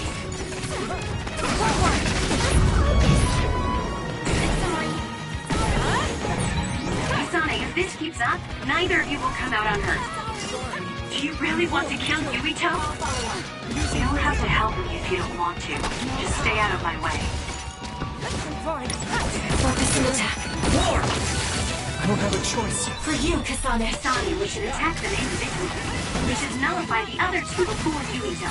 Kasane, if this keeps up, neither of you will come out unhurt. Do you really want to kill Yuito? You don't have to help me if you don't want to. Just stay out of my way. Focus and attack. War! I don't have a choice. For you, Kasane. Kasane, we should attack them individually. We should nullify the other two before Yuito.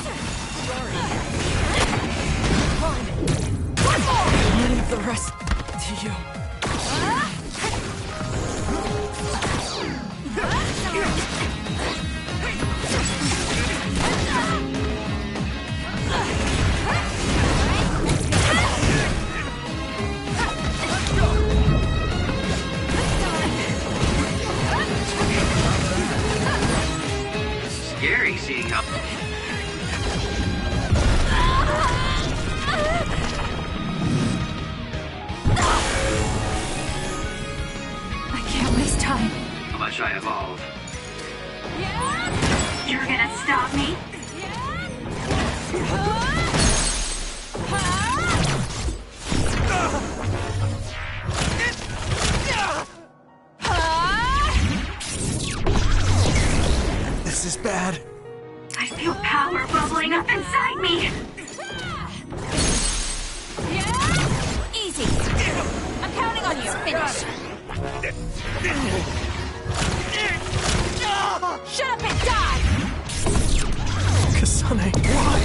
I'll leave the rest to you. Scary seeing how... I can't waste time. How much I evolve. You're gonna stop me? This is bad. I feel power bubbling up inside me. Easy. I'm counting on you. Finish. Shut up and die! Kasane, why?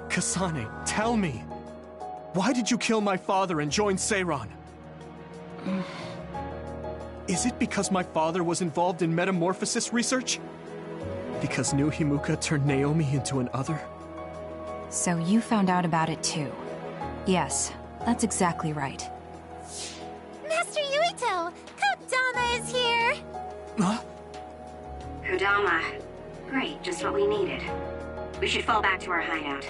Kasane, tell me. Why did you kill my father and join Seiran? Is it because my father was involved in metamorphosis research? Because New Himuka turned Naomi into an other? So you found out about it too. Yes, that's exactly right. Master Yuito! Kodama is here! Huh? Kodama. Great, just what we needed. We should fall back to our hideout.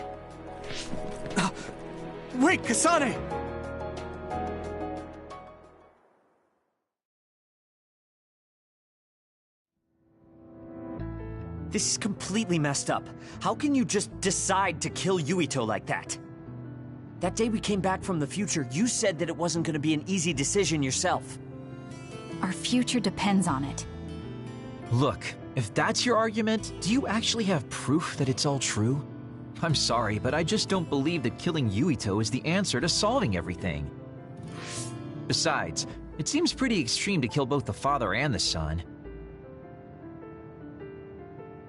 Wait, Kasane! This is completely messed up. How can you just decide to kill Yuito like that? That day we came back from the future, you said that it wasn't going to be an easy decision yourself. Our future depends on it. Look, if that's your argument, do you actually have proof that it's all true? I'm sorry, but I just don't believe that killing Yuito is the answer to solving everything. Besides, it seems pretty extreme to kill both the father and the son.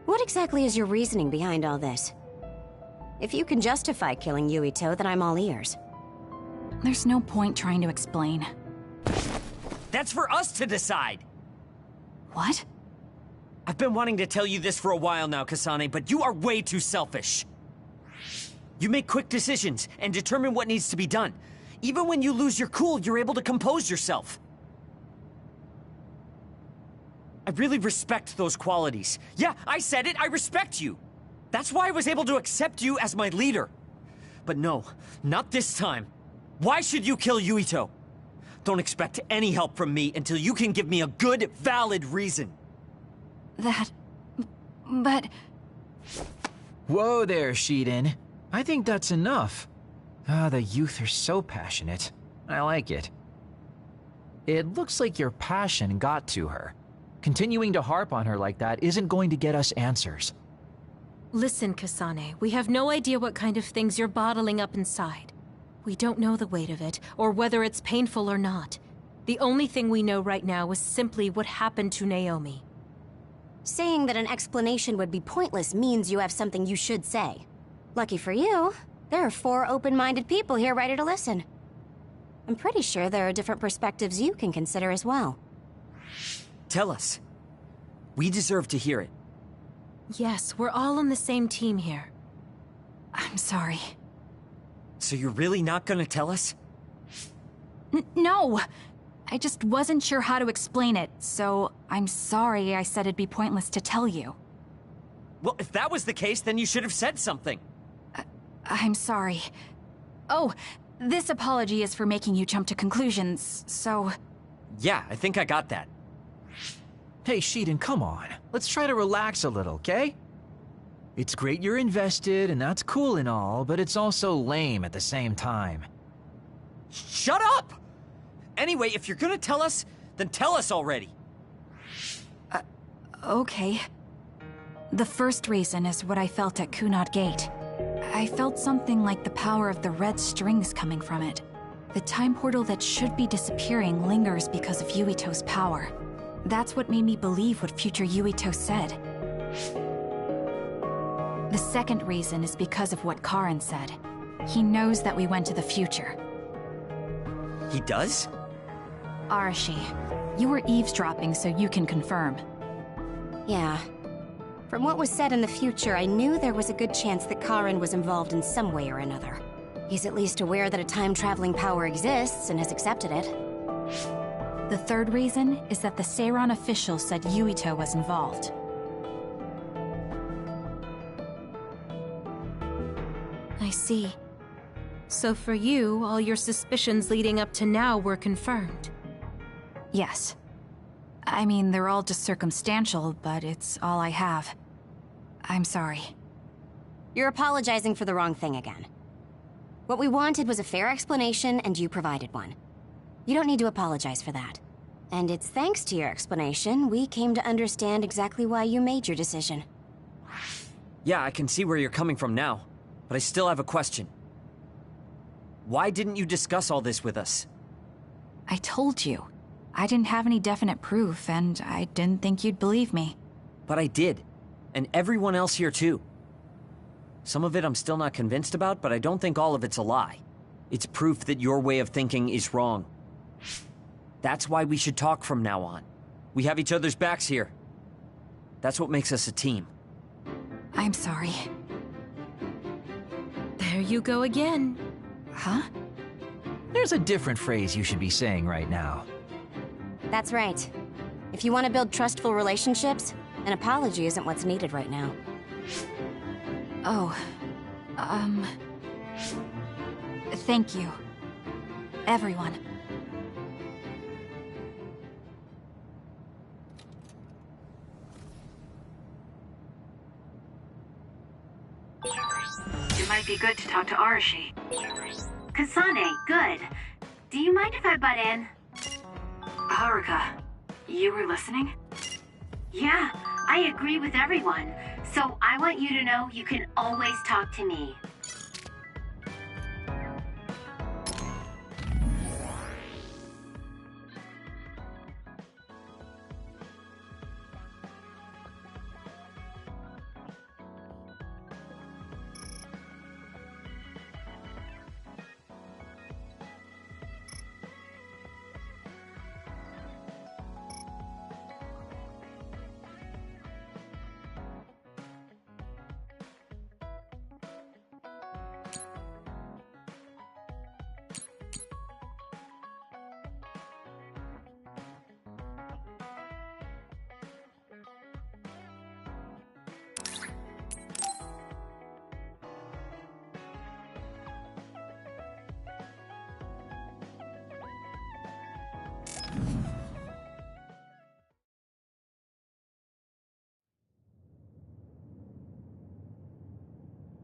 What exactly is your reasoning behind all this? If you can justify killing Yuito, then I'm all ears. There's no point trying to explain. That's for us to decide! What? I've been wanting to tell you this for a while now, Kasane, but you are way too selfish. You make quick decisions and determine what needs to be done. Even when you lose your cool, you're able to compose yourself. I really respect those qualities. Yeah, I said it, I respect you. That's why I was able to accept you as my leader. But no, not this time. Why should you kill Yuito? Don't expect any help from me until you can give me a good, valid reason. But... Whoa there, Shiden. I think that's enough. The youth are so passionate. I like it. It looks like your passion got to her. Continuing to harp on her like that isn't going to get us answers. Listen, Kasane, we have no idea what kind of things you're bottling up inside. We don't know the weight of it, or whether it's painful or not. The only thing we know right now is simply what happened to Naomi. Saying that an explanation would be pointless means you have something you should say. Lucky for you, there are 4 open-minded people here ready to listen. I'm pretty sure there are different perspectives you can consider as well. Tell us. We deserve to hear it. Yes, we're all on the same team here. I'm sorry. So you're really not gonna tell us? No! I just wasn't sure how to explain it, so I'm sorry I said it'd be pointless to tell you. Well, if that was the case, then you should have said something. I'm sorry. Oh, this apology is for making you jump to conclusions, so... Yeah, I think I got that. Hey, Shiden, come on. Let's try to relax a little, okay? It's great you're invested, and that's cool and all, but it's also lame at the same time. Shut up! Anyway, if you're gonna tell us, then tell us already. Okay. The first reason is what I felt at Kunad Gate. I felt something like the power of the red strings coming from it. The time portal that should be disappearing lingers because of Yuito's power. That's what made me believe what future Yuito said. The second reason is because of what Karin said. He knows that we went to the future. He does? Arashi, you were eavesdropping so you can confirm. Yeah. From what was said in the future, I knew there was a good chance that Karin was involved in some way or another. He's at least aware that a time-traveling power exists and has accepted it. The third reason is that the Seiran official said Yuito was involved. I see. So for you, all your suspicions leading up to now were confirmed. Yes. I mean, they're all just circumstantial, but it's all I have. I'm sorry. You're apologizing for the wrong thing again. What we wanted was a fair explanation, and you provided one. You don't need to apologize for that. And it's thanks to your explanation we came to understand exactly why you made your decision. Yeah, I can see where you're coming from now, but I still have a question. Why didn't you discuss all this with us? I told you. I didn't have any definite proof, and I didn't think you'd believe me. But I did. And everyone else here too. Some of it I'm still not convinced about, but I don't think all of it's a lie. It's proof that your way of thinking is wrong. That's why we should talk from now on. We have each other's backs here. That's what makes us a team. I'm sorry. There you go again. Huh? There's a different phrase you should be saying right now. That's right. If you want to build trustful relationships, an apology isn't what's needed right now. Oh, thank you. Everyone. It might be good to talk to Arashi. Kasane, good. Do you mind if I butt in? Haruka, you were listening? Yeah, I agree with everyone. So I want you to know you can always talk to me.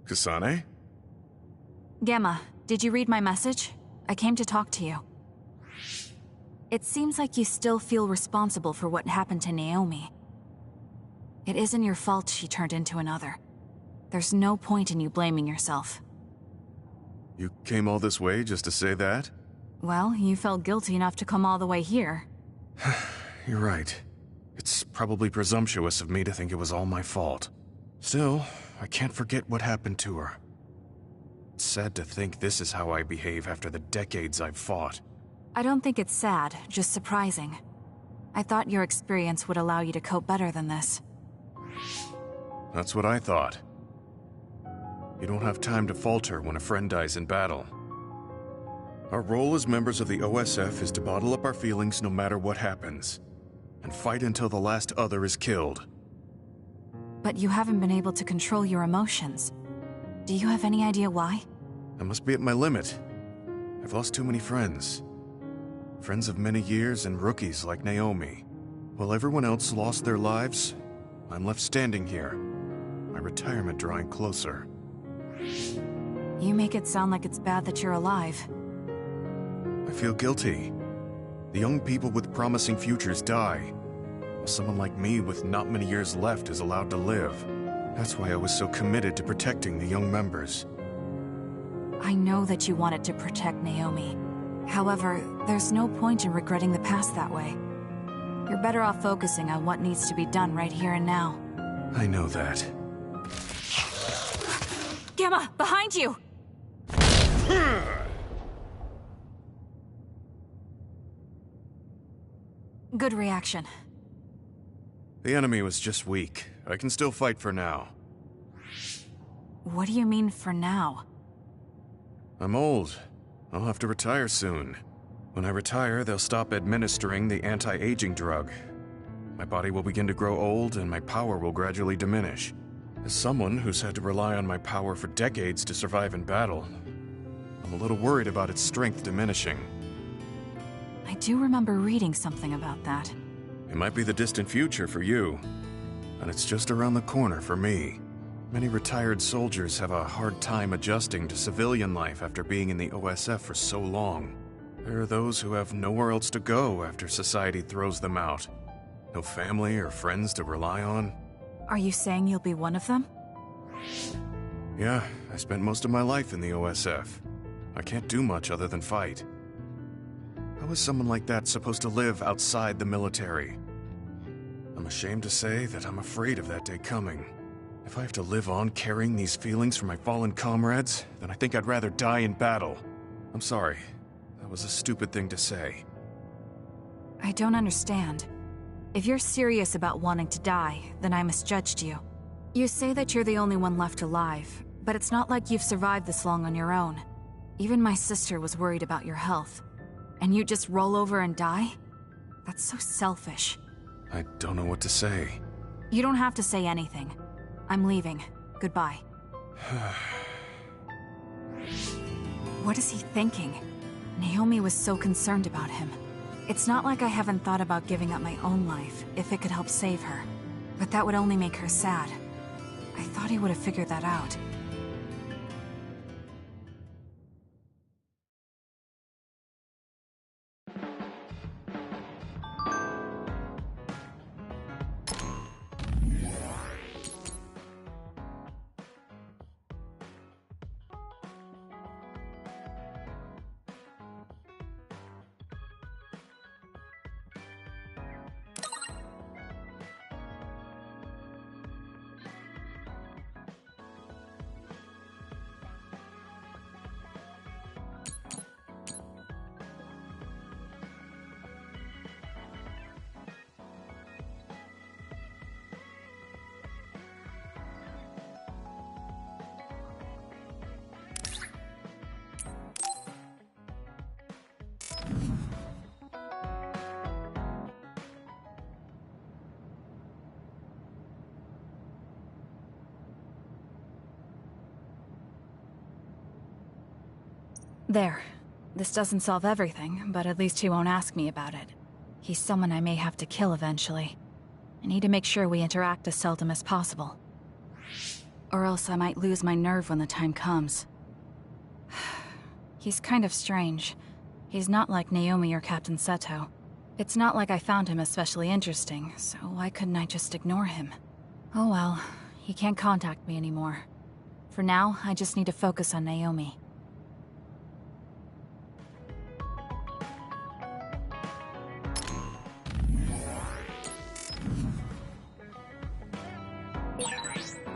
Kasane? Gemma, did you read my message? I came to talk to you. It seems like you still feel responsible for what happened to Naomi. It isn't your fault she turned into another. There's no point in you blaming yourself. You came all this way just to say that? Well, you felt guilty enough to come all the way here. You're right. It's probably presumptuous of me to think it was all my fault. Still, I can't forget what happened to her. It's sad to think this is how I behave after the decades I've fought. I don't think it's sad, just surprising. I thought your experience would allow you to cope better than this. That's what I thought. You don't have time to falter when a friend dies in battle. Our role as members of the OSF is to bottle up our feelings no matter what happens, and fight until the last other is killed. But you haven't been able to control your emotions. Do you have any idea why? I must be at my limit. I've lost too many friends. Friends of many years and rookies like Naomi. While everyone else lost their lives, I'm left standing here, my retirement drawing closer. You make it sound like it's bad that you're alive. I feel guilty. The young people with promising futures die, while someone like me with not many years left is allowed to live. That's why I was so committed to protecting the young members. I know that you wanted to protect Naomi. However, there's no point in regretting the past that way. You're better off focusing on what needs to be done right here and now. I know that. Gemma, behind you! Good reaction. The enemy was just weak. I can still fight for now. What do you mean for now? I'm old. I'll have to retire soon. When I retire, they'll stop administering the anti-aging drug. My body will begin to grow old and my power will gradually diminish. As someone who's had to rely on my power for decades to survive in battle, I'm a little worried about its strength diminishing. I do remember reading something about that. It might be the distant future for you, and it's just around the corner for me. Many retired soldiers have a hard time adjusting to civilian life after being in the OSF for so long. There are those who have nowhere else to go after society throws them out. No family or friends to rely on. Are you saying you'll be one of them? Yeah, I spent most of my life in the OSF. I can't do much other than fight. How is someone like that supposed to live outside the military? I'm ashamed to say that I'm afraid of that day coming. If I have to live on carrying these feelings for my fallen comrades, then I think I'd rather die in battle. I'm sorry. That was a stupid thing to say. I don't understand. If you're serious about wanting to die, then I misjudged you. You say that you're the only one left alive, but it's not like you've survived this long on your own. Even my sister was worried about your health. And you just roll over and die? That's so selfish. I don't know what to say. You don't have to say anything. I'm leaving. Goodbye. What is he thinking? Naomi was so concerned about him. It's not like I haven't thought about giving up my own life if it could help save her. But that would only make her sad. I thought he would have figured that out. There. This doesn't solve everything, but at least he won't ask me about it. He's someone I may have to kill eventually. I need to make sure we interact as seldom as possible. Or else I might lose my nerve when the time comes. He's kind of strange. He's not like Naomi or Captain Seto. It's not like I found him especially interesting, so why couldn't I just ignore him? Oh well, he can't contact me anymore. For now, I just need to focus on Naomi.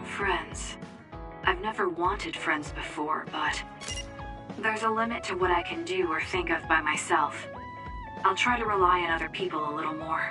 Friends. I've never wanted friends before, but there's a limit to what I can do or think of by myself. I'll try to rely on other people a little more.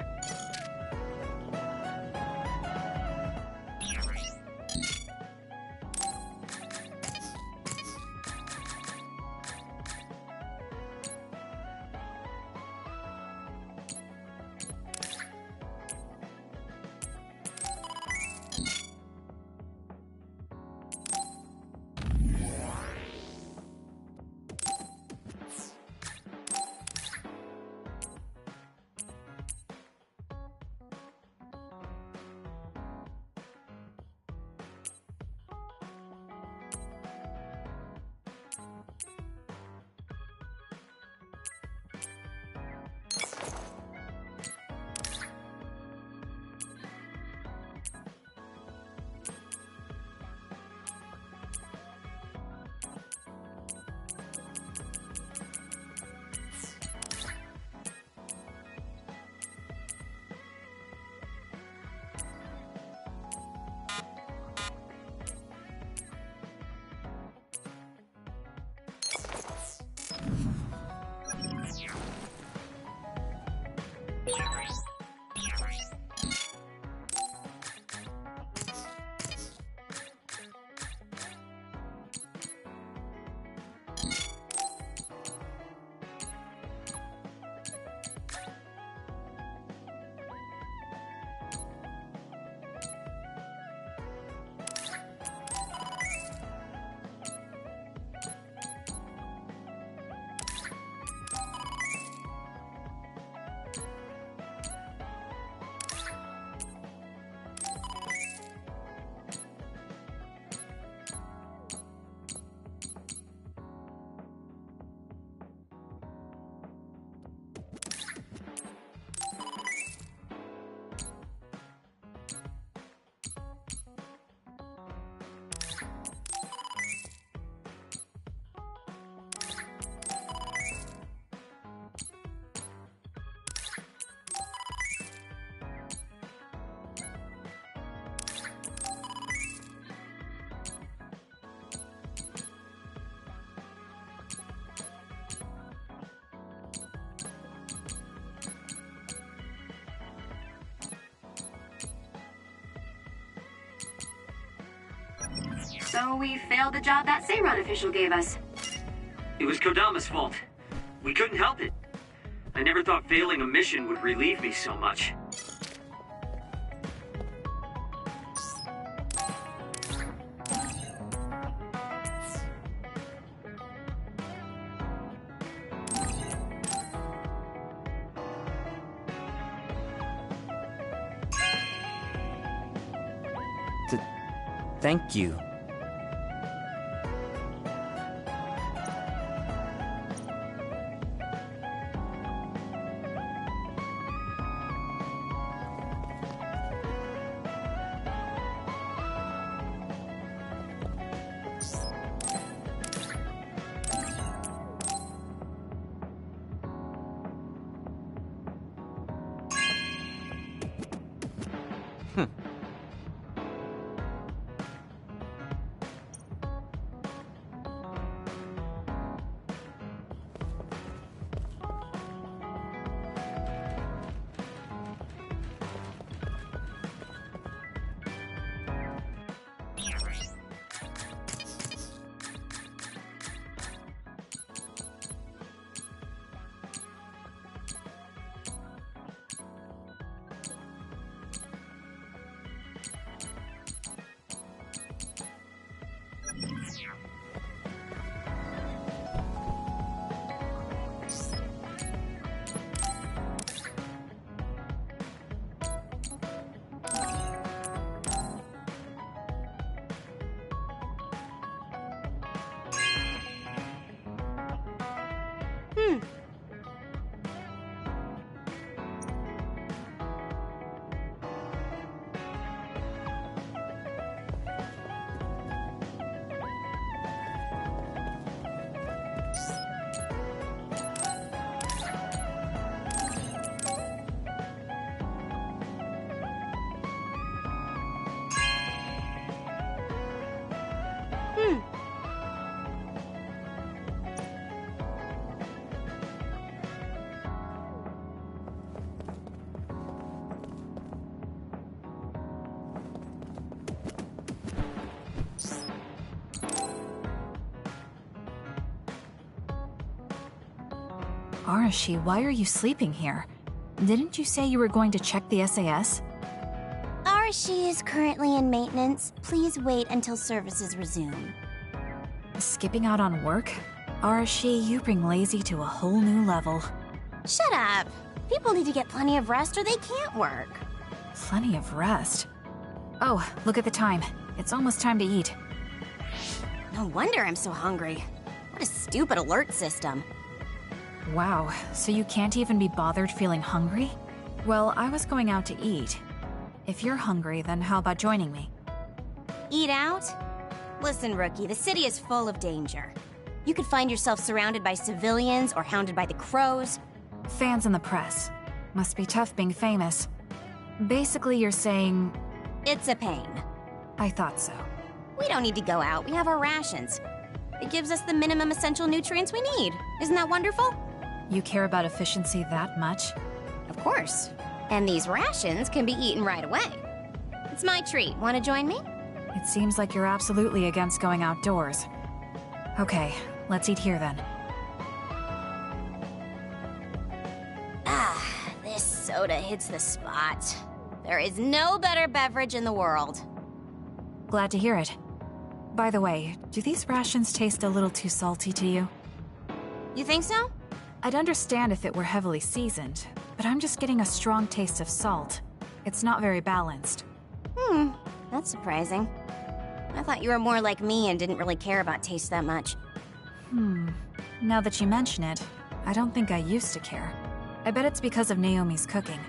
So we failed the job that Seiran official gave us. It was Kodama's fault. We couldn't help it. I never thought failing a mission would relieve me so much. Thank you. Arashi, why are you sleeping here? Didn't you say you were going to check the SAS? Arashi is currently in maintenance. Please wait until services resume. Skipping out on work? Arashi, you bring lazy to a whole new level. Shut up! People need to get plenty of rest or they can't work. Plenty of rest? Oh, look at the time. It's almost time to eat. No wonder I'm so hungry. What a stupid alert system. Wow, so you can't even be bothered feeling hungry? Well, I was going out to eat. If you're hungry, then how about joining me? Eat out? Listen, Rookie, the city is full of danger. You could find yourself surrounded by civilians or hounded by the crows. Fans in the press. Must be tough being famous. Basically, you're saying... It's a pain. I thought so. We don't need to go out. We have our rations. It gives us the minimum essential nutrients we need. Isn't that wonderful? You care about efficiency that much? Of course. And these rations can be eaten right away. It's my treat. Want to join me? It seems like you're absolutely against going outdoors. Okay, let's eat here then. Ah, this soda hits the spot. There is no better beverage in the world. Glad to hear it. By the way, do these rations taste a little too salty to you? You think so? I'd understand if it were heavily seasoned, but I'm just getting a strong taste of salt. It's not very balanced. That's surprising. I thought you were more like me and didn't really care about taste that much. Now that you mention it, I don't think I used to care. I bet it's because of Naomi's cooking.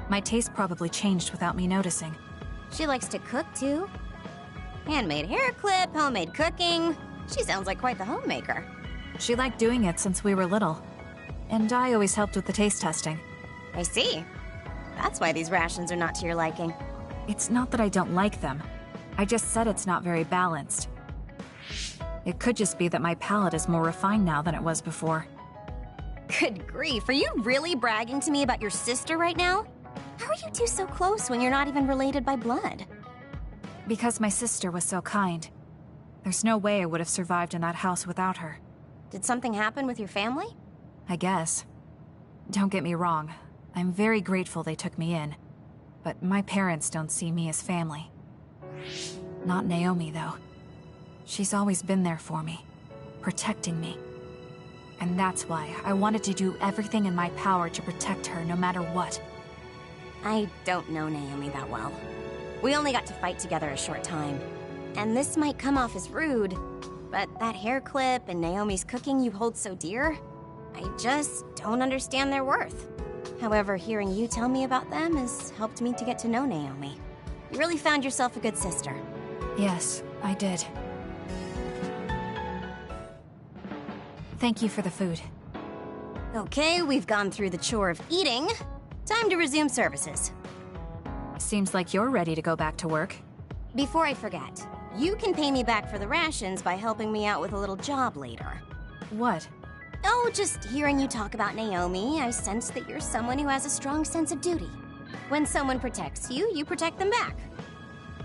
My taste probably changed without me noticing. She likes to cook, too. Handmade hair clip, homemade cooking. She sounds like quite the homemaker. She liked doing it since we were little. And I always helped with the taste testing. I see. That's why these rations are not to your liking. It's not that I don't like them. I just said it's not very balanced. It could just be that my palate is more refined now than it was before. Good grief, are you really bragging to me about your sister right now? How are you two so close when you're not even related by blood? Because my sister was so kind. There's no way I would have survived in that house without her. Did something happen with your family? I guess. Don't get me wrong. I'm very grateful they took me in. But my parents don't see me as family. Not Naomi, though. She's always been there for me, protecting me. And that's why I wanted to do everything in my power to protect her no matter what. I don't know Naomi that well. We only got to fight together a short time. And this might come off as rude, but that hair clip and Naomi's cooking you hold so dear, I just don't understand their worth. However, hearing you tell me about them has helped me to get to know Naomi. You really found yourself a good sister. Yes, I did. Thank you for the food. Okay, we've gone through the chore of eating. Time to resume services. Seems like you're ready to go back to work. Before I forget, you can pay me back for the rations by helping me out with a little job later. What? Oh, just hearing you talk about Naomi, I sense that you're someone who has a strong sense of duty. When someone protects you, you protect them back.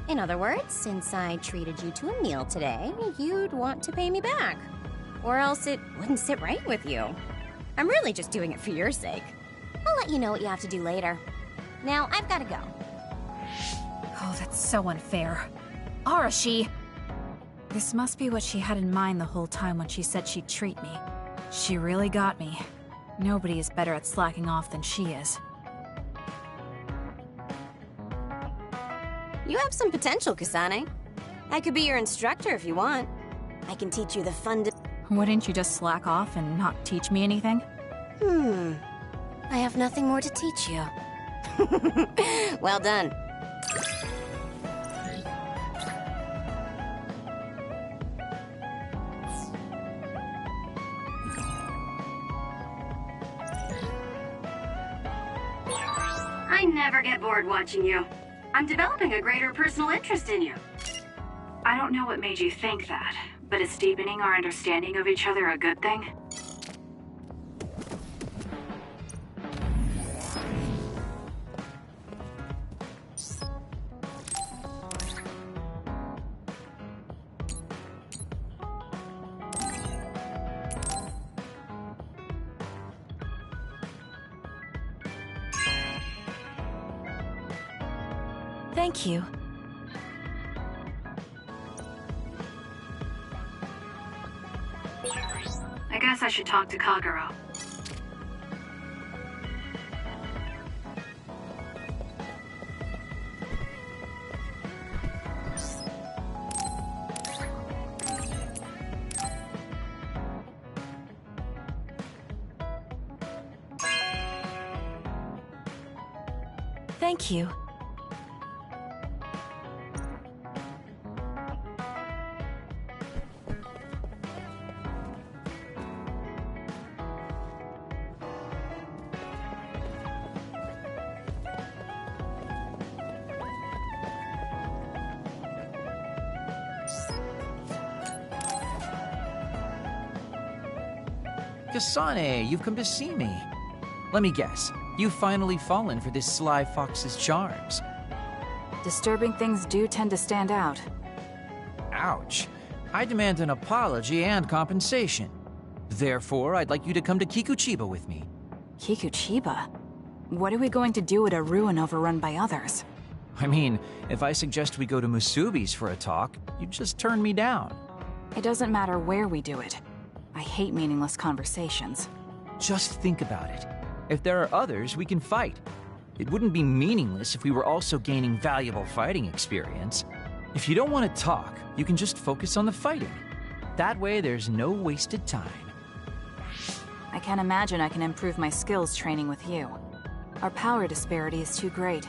In other words, since I treated you to a meal today, you'd want to pay me back. Or else it wouldn't sit right with you. I'm really just doing it for your sake. I'll let you know what you have to do later. Now, I've gotta go. Oh, that's so unfair. Arashi! This must be what she had in mind the whole time when she said she'd treat me. She really got me. Nobody is better at slacking off than she is. You have some potential, Kasane. I could be your instructor if you want. I can teach you the Wouldn't you just slack off and not teach me anything? I have nothing more to teach you. Well done. I never get bored watching you. I'm developing a greater personal interest in you. I don't know what made you think that, but is deepening our understanding of each other a good thing? Thank you. I guess I should talk to Kagero. Thank you. Kasane, you've come to see me. Let me guess, you've finally fallen for this sly fox's charms. Disturbing things do tend to stand out. Ouch. I demand an apology and compensation. Therefore, I'd like you to come to Kikuchiba with me. Kikuchiba? What are we going to do at a ruin overrun by others? I mean, if I suggest we go to Musubi's for a talk, you'd just turn me down. It doesn't matter where we do it. I hate meaningless conversations. Just think about it. If there are others, we can fight. It wouldn't be meaningless if we were also gaining valuable fighting experience. If you don't want to talk, you can just focus on the fighting. That way, there's no wasted time. I can't imagine I can improve my skills training with you. Our power disparity is too great.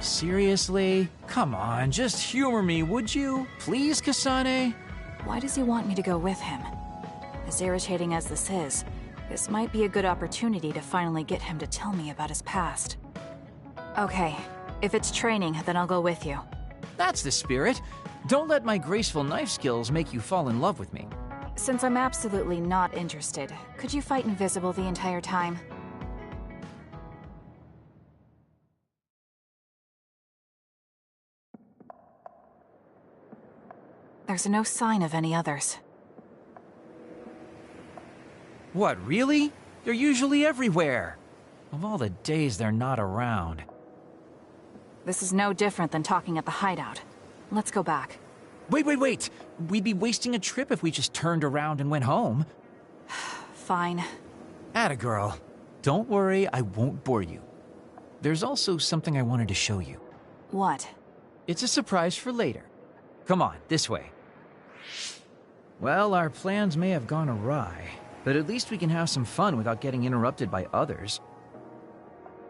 Seriously? Come on, just humor me, would you? Please, Kasane? Why does he want me to go with him? As irritating as this might be a good opportunity to finally get him to tell me about his past. Okay, if it's training, then I'll go with you. That's the spirit. Don't let my graceful knife skills make you fall in love with me. Since I'm absolutely not interested, could you fight invisible the entire time? There's no sign of any others. What, really? They're usually everywhere. Of all the days they're not around. This is no different than talking at the hideout. Let's go back. Wait! We'd be wasting a trip if we just turned around and went home. Fine. Atta girl. Don't worry, I won't bore you. There's also something I wanted to show you. What? It's a surprise for later. Come on, this way. Well, our plans may have gone awry, but at least we can have some fun without getting interrupted by others.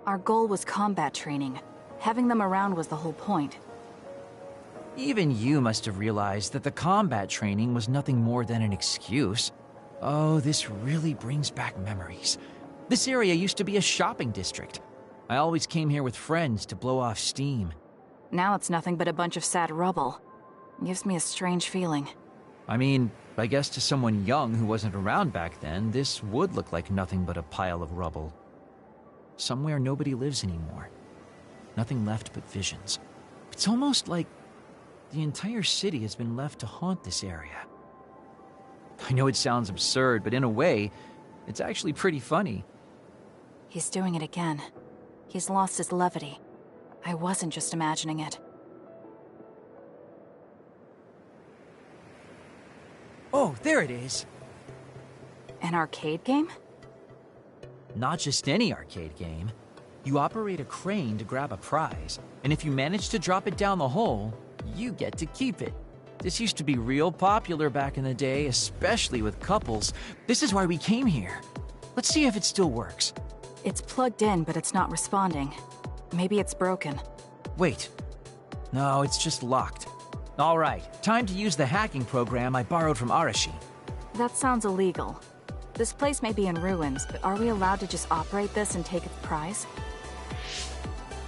Our goal was combat training. Having them around was the whole point. Even you must have realized that the combat training was nothing more than an excuse. Oh, this really brings back memories. This area used to be a shopping district. I always came here with friends to blow off steam. Now it's nothing but a bunch of sad rubble. Gives me a strange feeling. I mean, I guess to someone young who wasn't around back then, this would look like nothing but a pile of rubble. Somewhere nobody lives anymore. Nothing left but visions. It's almost like the entire city has been left to haunt this area. I know it sounds absurd, but in a way, it's actually pretty funny. He's doing it again. He's lost his levity. I wasn't just imagining it. Oh, there it is. An arcade game? Not just any arcade game. You operate a crane to grab a prize, and if you manage to drop it down the hole, you get to keep it. This used to be real popular back in the day, especially with couples. This is why we came here. Let's see if it still works. It's plugged in, but it's not responding. Maybe it's broken. Wait. No, it's just locked. All right, time to use the hacking program I borrowed from Arashi. That sounds illegal. This place may be in ruins, but are we allowed to just operate this and take its prize?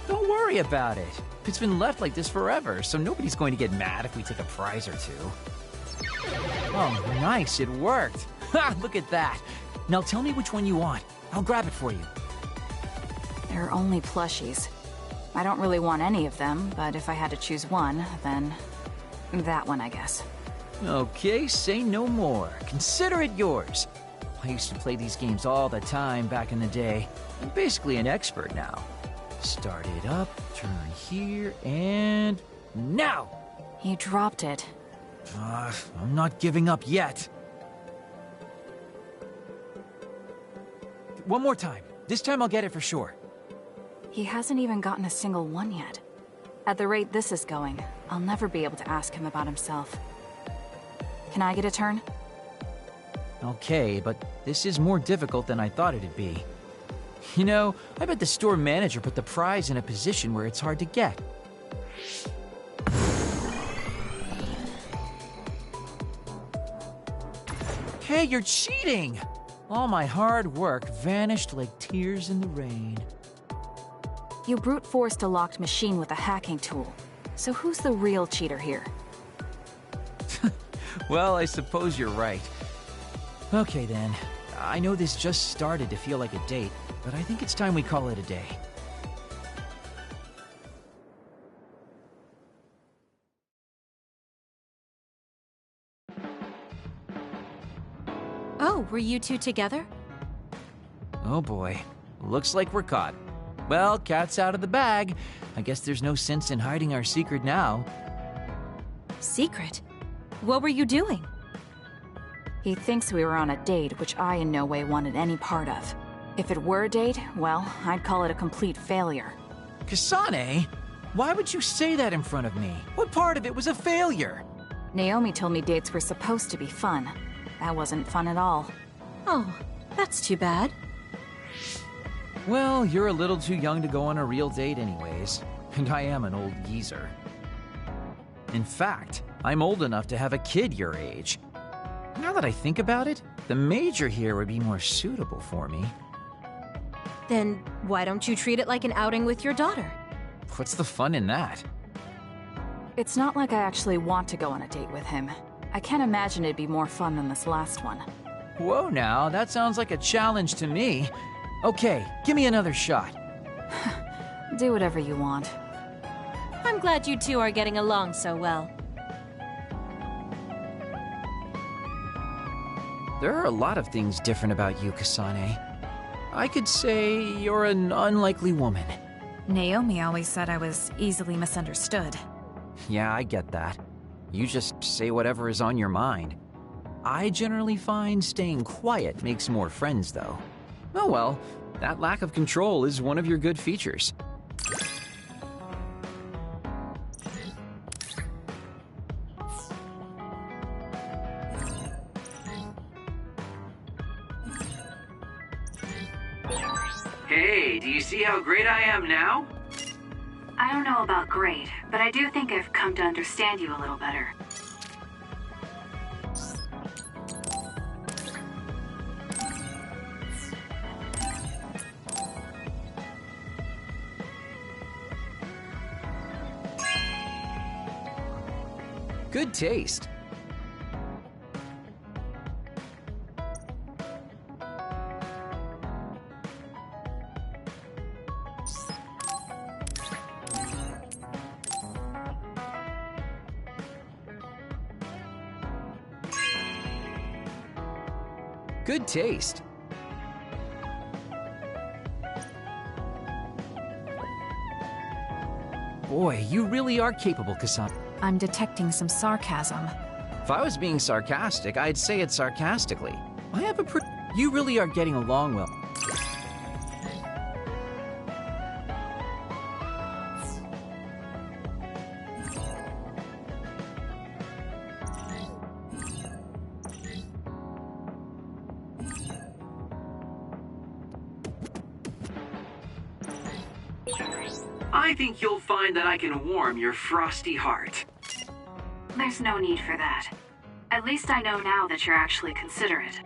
Don't worry about it. It's been left like this forever, so nobody's going to get mad if we take a prize or two. Oh, nice, it worked. Ha, look at that. Now tell me which one you want. I'll grab it for you. There are only plushies. I don't really want any of them, but if I had to choose one, then that one, I guess. Okay, say no more. Consider it yours. I used to play these games all the time back in the day. I'm basically an expert now. Start it up, turn here, and now! He dropped it. I'm not giving up yet. One more time. This time I'll get it for sure. He hasn't even gotten a single one yet. At the rate this is going, I'll never be able to ask him about himself. Can I get a turn? Okay, but this is more difficult than I thought it'd be. You know, I bet the store manager put the prize in a position where it's hard to get. Hey, you're cheating! All my hard work vanished like tears in the rain. You brute forced a locked machine with a hacking tool. So who's the real cheater here? Well, I suppose you're right. Okay then. I know this just started to feel like a date, but I think it's time we call it a day. Oh, were you two together? Oh boy. Looks like we're caught. Well, cat's out of the bag. I guess there's no sense in hiding our secret now. Secret? What were you doing? He thinks we were on a date, which I in no way wanted any part of. If it were a date, well, I'd call it a complete failure. Kasane? Why would you say that in front of me? What part of it was a failure? Naomi told me dates were supposed to be fun. That wasn't fun at all. Oh, that's too bad. Well, you're a little too young to go on a real date anyways, and I am an old geezer. In fact, I'm old enough to have a kid your age. Now that I think about it, the major here would be more suitable for me. Then why don't you treat it like an outing with your daughter? What's the fun in that? It's not like I actually want to go on a date with him. I can't imagine it'd be more fun than this last one. Whoa now, that sounds like a challenge to me. Okay, give me another shot. Do whatever you want. I'm glad you two are getting along so well. There are a lot of things different about you, Kasane. I could say you're an unlikely woman. Naomi always said I was easily misunderstood. Yeah, I get that. You just say whatever is on your mind. I generally find staying quiet makes more friends, though. Oh well, that lack of control is one of your good features. Hey, do you see how great I am now? I don't know about great, but I do think I've come to understand you a little better. Good taste. Good taste. Boy, you really are capable, Kasane. I'm detecting some sarcasm. If I was being sarcastic, I'd say it sarcastically. I have a You really are getting along well. I think you'll find that I can warm your frosty heart. There's no need for that. At least I know now that you're actually considerate.